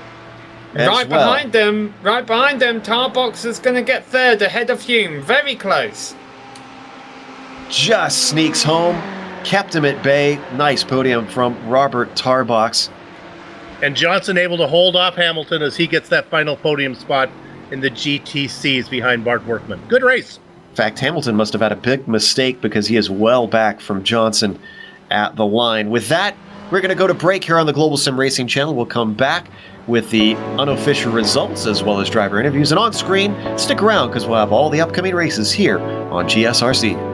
Behind them, Tarbox is going to get 3rd ahead of Hume. Very close. Just sneaks home, kept him at bay. Nice podium from Robert Tarbox. And Johnson able to hold off Hamilton as he gets that final podium spot in the GTCs behind Bart Workman. Good race. In fact, Hamilton must have had a big mistake because he is well back from Johnson at the line. With that, we're going to go to break here on the Global Sim Racing channel. We'll come back with the unofficial results as well as driver interviews. And on screen, stick around because we'll have all the upcoming races here on GSRC.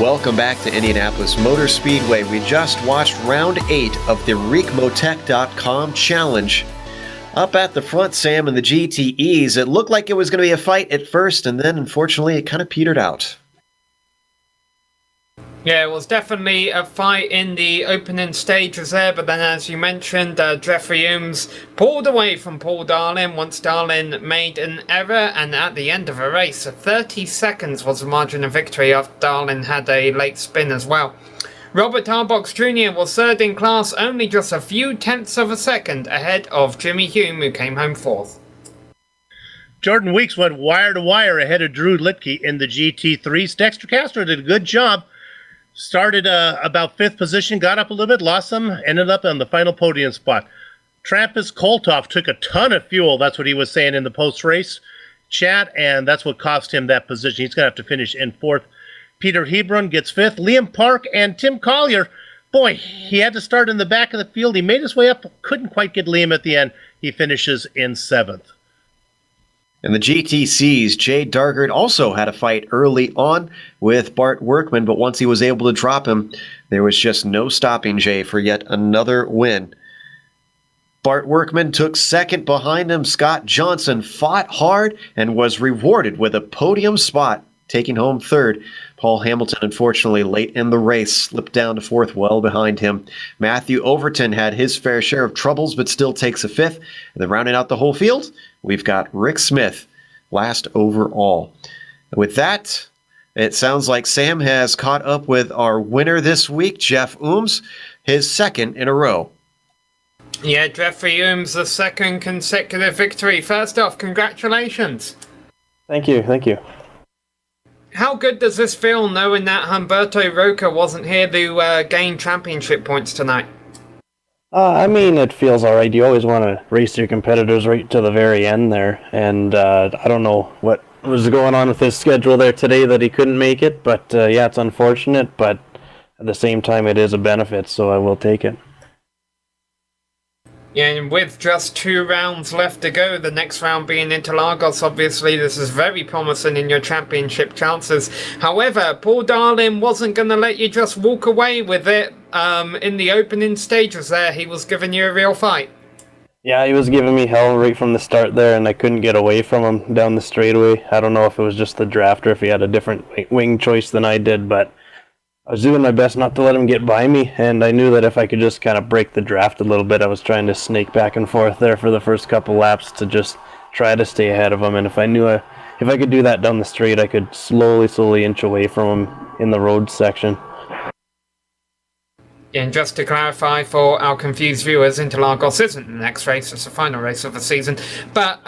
Welcome back to Indianapolis Motor Speedway. We just watched round 8 of the Ricmotech.com challenge. Up at the front, Sam, in the GTEs, it looked like it was going to be a fight at first, and then, unfortunately, it kind of petered out. Yeah, it was definitely a fight in the opening stages there, but then as you mentioned, Jeffrey Ooms pulled away from Paul Darlin once Darlin made an error, and at the end of a race, 30 seconds was the margin of victory after Darlin had a late spin as well. Robert Tarbox Jr. was third in class, only just a few tenths of a second ahead of Jimmy Hume, who came home fourth. Jordan Weeks went wire to wire ahead of Drew Litke in the GT3s. Dexter Castro did a good job. Started about 5th position, got up a little bit, lost some, ended up on the final podium spot. Trampus Kolthoff took a ton of fuel, that's what he was saying in the post-race chat, and that's what cost him that position. He's going to have to finish in 4th. Peter Hebron gets 5th. Liam Park and Tim Collier, boy, he had to start in the back of the field. He made his way up, couldn't quite get Liam at the end. He finishes in 7th. In the GTCs, Jay Dargard also had a fight early on with Bart Workman, but once he was able to drop him, there was just no stopping Jay for yet another win. Bart Workman took second behind him. Scott Johnson fought hard and was rewarded with a podium spot, taking home third. Paul Hamilton, unfortunately, late in the race, slipped down to 4th well behind him. Matthew Overton had his fair share of troubles, but still takes a 5th. And then rounding out the whole field, we've got Rick Smith, last overall. With that, it sounds like Sam has caught up with our winner this week, Jeff Ooms, his second in a row. Yeah, Jeffrey Ooms, the second consecutive victory. First off, congratulations. Thank you. How good does this feel knowing that Humberto Roca wasn't here to gain championship points tonight? I mean, it feels alright. You always want to race your competitors right to the very end there, and I don't know what was going on with his schedule there today that he couldn't make it, but yeah, it's unfortunate, but at the same time it is a benefit, so I will take it. Yeah, and with just 2 rounds left to go, the next round being Interlagos, obviously this is very promising in your championship chances. However, Paul Darlin wasn't going to let you just walk away with it in the opening stages there. He was giving you a real fight. Yeah, he was giving me hell right from the start there, and I couldn't get away from him down the straightaway. I don't know if it was just the draft or if he had a different wing choice than I did, but I was doing my best not to let him get by me, and I knew that if I could just kind of break the draft a little bit, I was trying to snake back and forth there for the first couple laps to just try to stay ahead of him, and if I could do that down the straight, I could slowly inch away from him in the road section. And just to clarify for our confused viewers, Interlagos isn't the next race, it's the final race of the season. But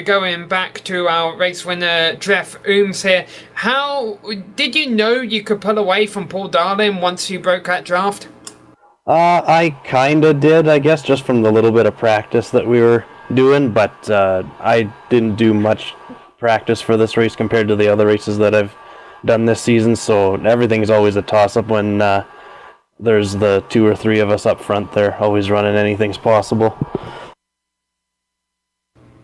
going back to our race winner, Jeff Ooms here, how did you know you could pull away from Paul Darlin once you broke that draft? I kind of did, I guess, just from the little bit of practice that we were doing, but I didn't do much practice for this race compared to the other races that I've done this season, so everything's always a toss-up when there's the 2 or 3 of us up front there, always running anything's possible.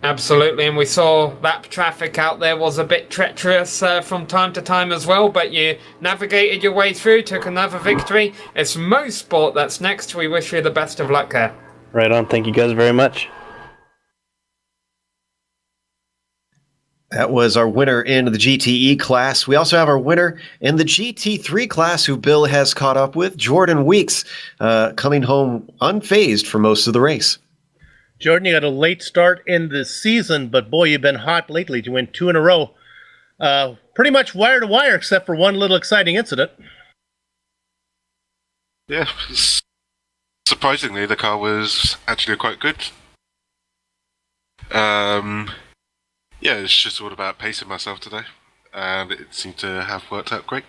Absolutely, and we saw that traffic out there was a bit treacherous from time to time as well, but you navigated your way through, took another victory. It's Motorsport that's next. We wish you the best of luck there. Right on. Thank you guys very much. That was our winner in the GTE class. We also have our winner in the GT3 class, who Bill has caught up with, Jordan Weeks, coming home unfazed for most of the race. Jordan, you got a late start in the season, but boy, you've been hot lately to win 2 in a row. Pretty much wire to wire, except for one little exciting incident. Yeah, surprisingly, the car was actually quite good. Yeah, it's just all about pacing myself today, and it seemed to have worked out great.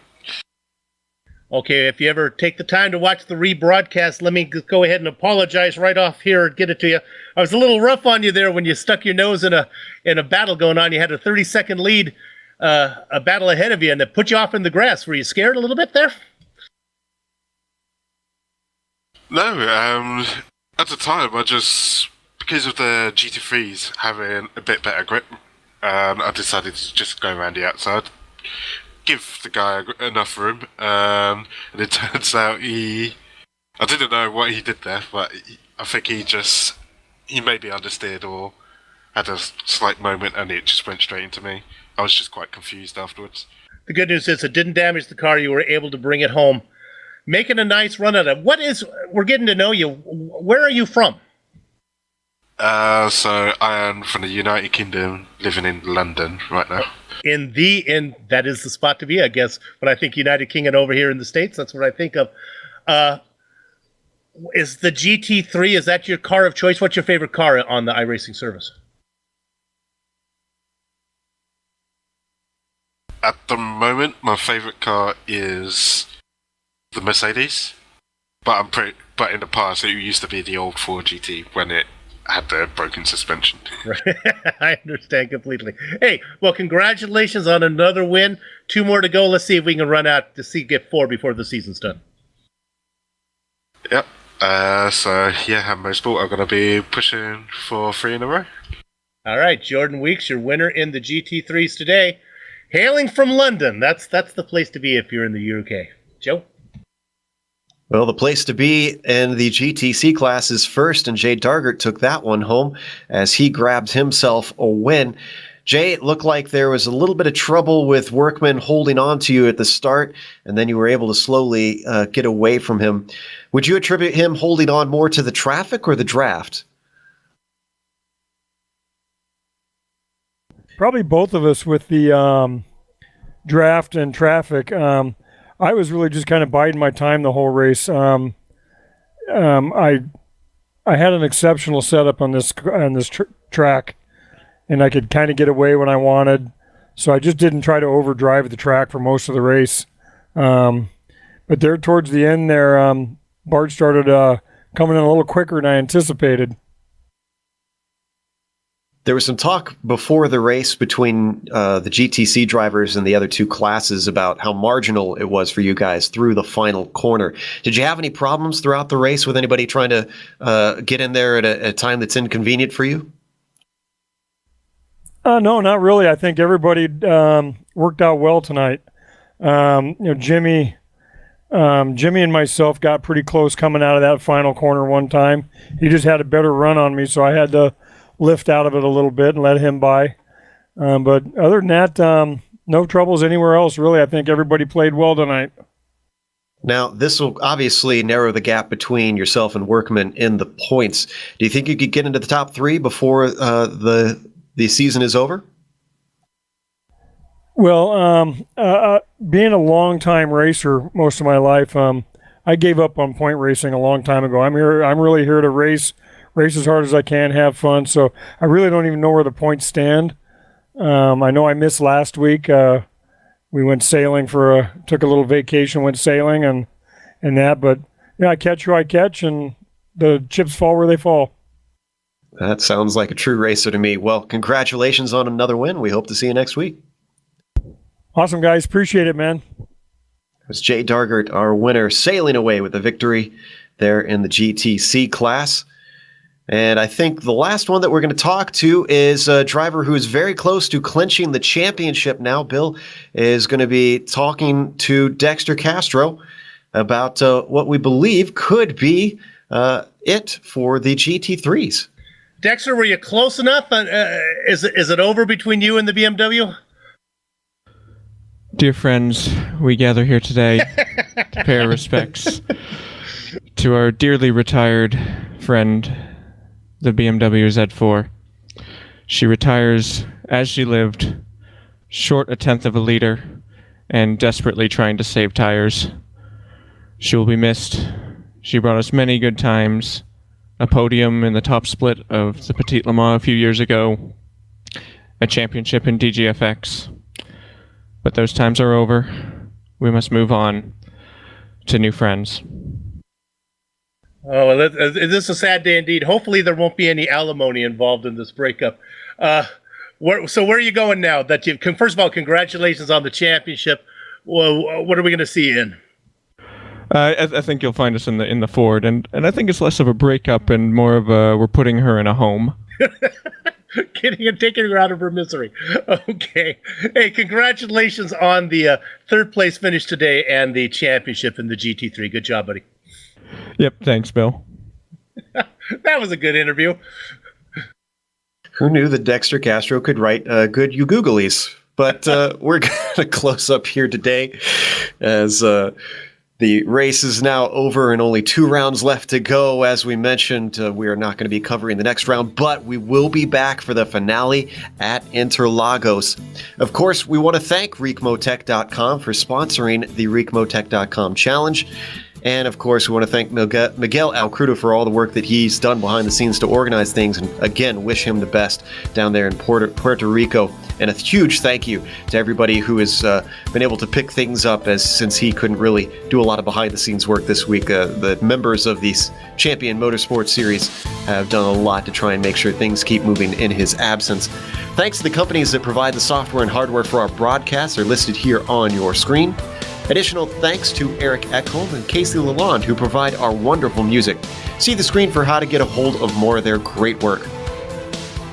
Okay, if you ever take the time to watch the rebroadcast, let me go ahead and apologize right off here and get it to you. I was a little rough on you there when you stuck your nose in a battle going on. You had a 30-second lead, a battle ahead of you, and it put you off in the grass. Were you scared a little bit there? No, at the time, because of the GT3s having a bit better grip, I decided to just go around the outside. give the guy enough room, and it turns out I didn't know what he did there, but I think he maybe understood or had a slight moment, and it just went straight into me. I was just quite confused afterwards. The good news is it didn't damage the car. You were able to bring it home, making a nice run at it. We're getting to know you. Where are you from? So I am from the United Kingdom, living in London right now. That is the spot to be, I guess. But I think United Kingdom over here in the States, that's what I think of. Is the GT3, is that your car of choice? What's your favorite car on the iRacing service? At the moment, my favourite car is the Mercedes. But in the past, it used to be the old 4GT when it had the broken suspension. Right. I understand completely. Hey, well, congratulations on another win. 2 more to go. Let's see if we can run out to get 4 before the season's done. Yep. At Motorsport, I'm going to be pushing for 3 in a row. All right, Jordan Weeks, your winner in the GT3s today. Hailing from London. That's the place to be if you're in the UK. Joe? Well, the place to be in the GTC class is first, and Jay Dargert took that one home as he grabbed himself a win. Jay, it looked like there was a little bit of trouble with Workman holding on to you at the start, and then you were able to slowly get away from him. Would you attribute him holding on more to the traffic or the draft? Probably both of us with the draft and traffic. I was really just kind of biding my time the whole race. I had an exceptional setup on this track, and I could kind of get away when I wanted. So I just didn't try to overdrive the track for most of the race. But there towards the end there, Bart started coming in a little quicker than I anticipated. There was some talk before the race between the GTC drivers and the other 2 classes about how marginal it was for you guys through the final corner. Did you have any problems throughout the race with anybody trying to get in there at a time that's inconvenient for you? No, not really. I think everybody worked out well tonight. Jimmy and myself got pretty close coming out of that final corner one time. He just had a better run on me, so I had to lift out of it a little bit and let him by. But other than that, no troubles anywhere else, really. I think everybody played well tonight. Now, this will obviously narrow the gap between yourself and Workman in the points. Do you think you could get into the top 3 before the season is over? Well, being a long-time racer most of my life, I gave up on point racing a long time ago. I'm really here to race as hard as I can, have fun. So I really don't even know where the points stand. I know I missed last week. We went sailing took a little vacation, went sailing and that. But I catch who I catch, and the chips fall where they fall. That sounds like a true racer to me. Well, congratulations on another win. We hope to see you next week. Awesome, guys. Appreciate it, man. It was Jay Dargert, our winner, sailing away with the victory there in the GTC class. And I think the last one that we're going to talk to is a driver who is very close to clinching the championship now. Bill is going to be talking to Dexter Castro about what we believe could be it for the GT3s. Dexter, were you close enough? Is it over between you and the BMW? Dear friends, we gather here today to pay our respects to our dearly retired friend, the BMW Z4. She retires as she lived, short a tenth of a liter, and desperately trying to save tires. She will be missed. She brought us many good times, a podium in the top split of the Petit Le Mans a few years ago, a championship in DGFX. But those times are over. We must move on to new friends. Oh, well, this is a sad day indeed. Hopefully there won't be any alimony involved in this breakup. Where are you going now? First of all, congratulations on the championship. Well, what are we going to see in? I think you'll find us in the Ford, and I think it's less of a breakup and more of we're putting her in a home. getting and taking her out of her misery. Okay. Hey, congratulations on the third place finish today and the championship in the GT3. Good job, buddy. Yep, thanks, Bill. That was a good interview. Who knew that Dexter Castro could write good you Googlies? But we're going to close up here today as the race is now over and only 2 rounds left to go. As we mentioned, we are not going to be covering the next round, but we will be back for the finale at Interlagos. Of course, we want to thank Ricmotech.com for sponsoring the Ricmotech.com challenge. And of course, we want to thank Miguel Alcrudo for all the work that he's done behind the scenes to organize things. And again, wish him the best down there in Puerto Rico. And a huge thank you to everybody who has been able to pick things up, since he couldn't really do a lot of behind the scenes work this week. The members of the Champion Motorsports series have done a lot to try and make sure things keep moving in his absence. Thanks to the companies that provide the software and hardware for our broadcasts are listed here on your screen. Additional thanks to Eric Eckholm and Casey Lalonde, who provide our wonderful music. See the screen for how to get a hold of more of their great work.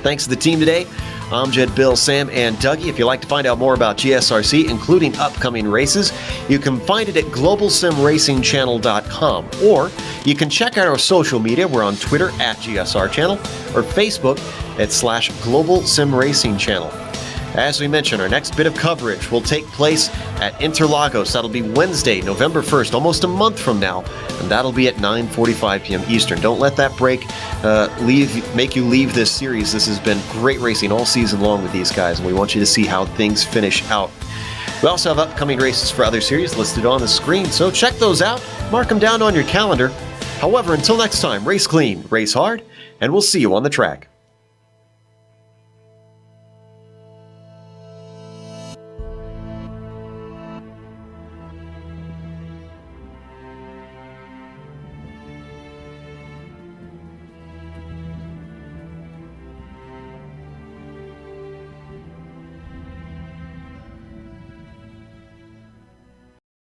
Thanks to the team today, Amjad, Bill, Sam, and Dougie. If you'd like to find out more about GSRC, including upcoming races, you can find it at globalsimracingchannel.com, or you can check out our social media. We're on Twitter at GSR Channel, or Facebook at /GlobalSimRacingChannel. As we mentioned, our next bit of coverage will take place at Interlagos. That'll be Wednesday, November 1st, almost a month from now, and that'll be at 9:45 p.m. Eastern. Don't let that break make you leave this series. This has been great racing all season long with these guys, and we want you to see how things finish out. We also have upcoming races for other series listed on the screen, so check those out. Mark them down on your calendar. However, until next time, race clean, race hard, and we'll see you on the track.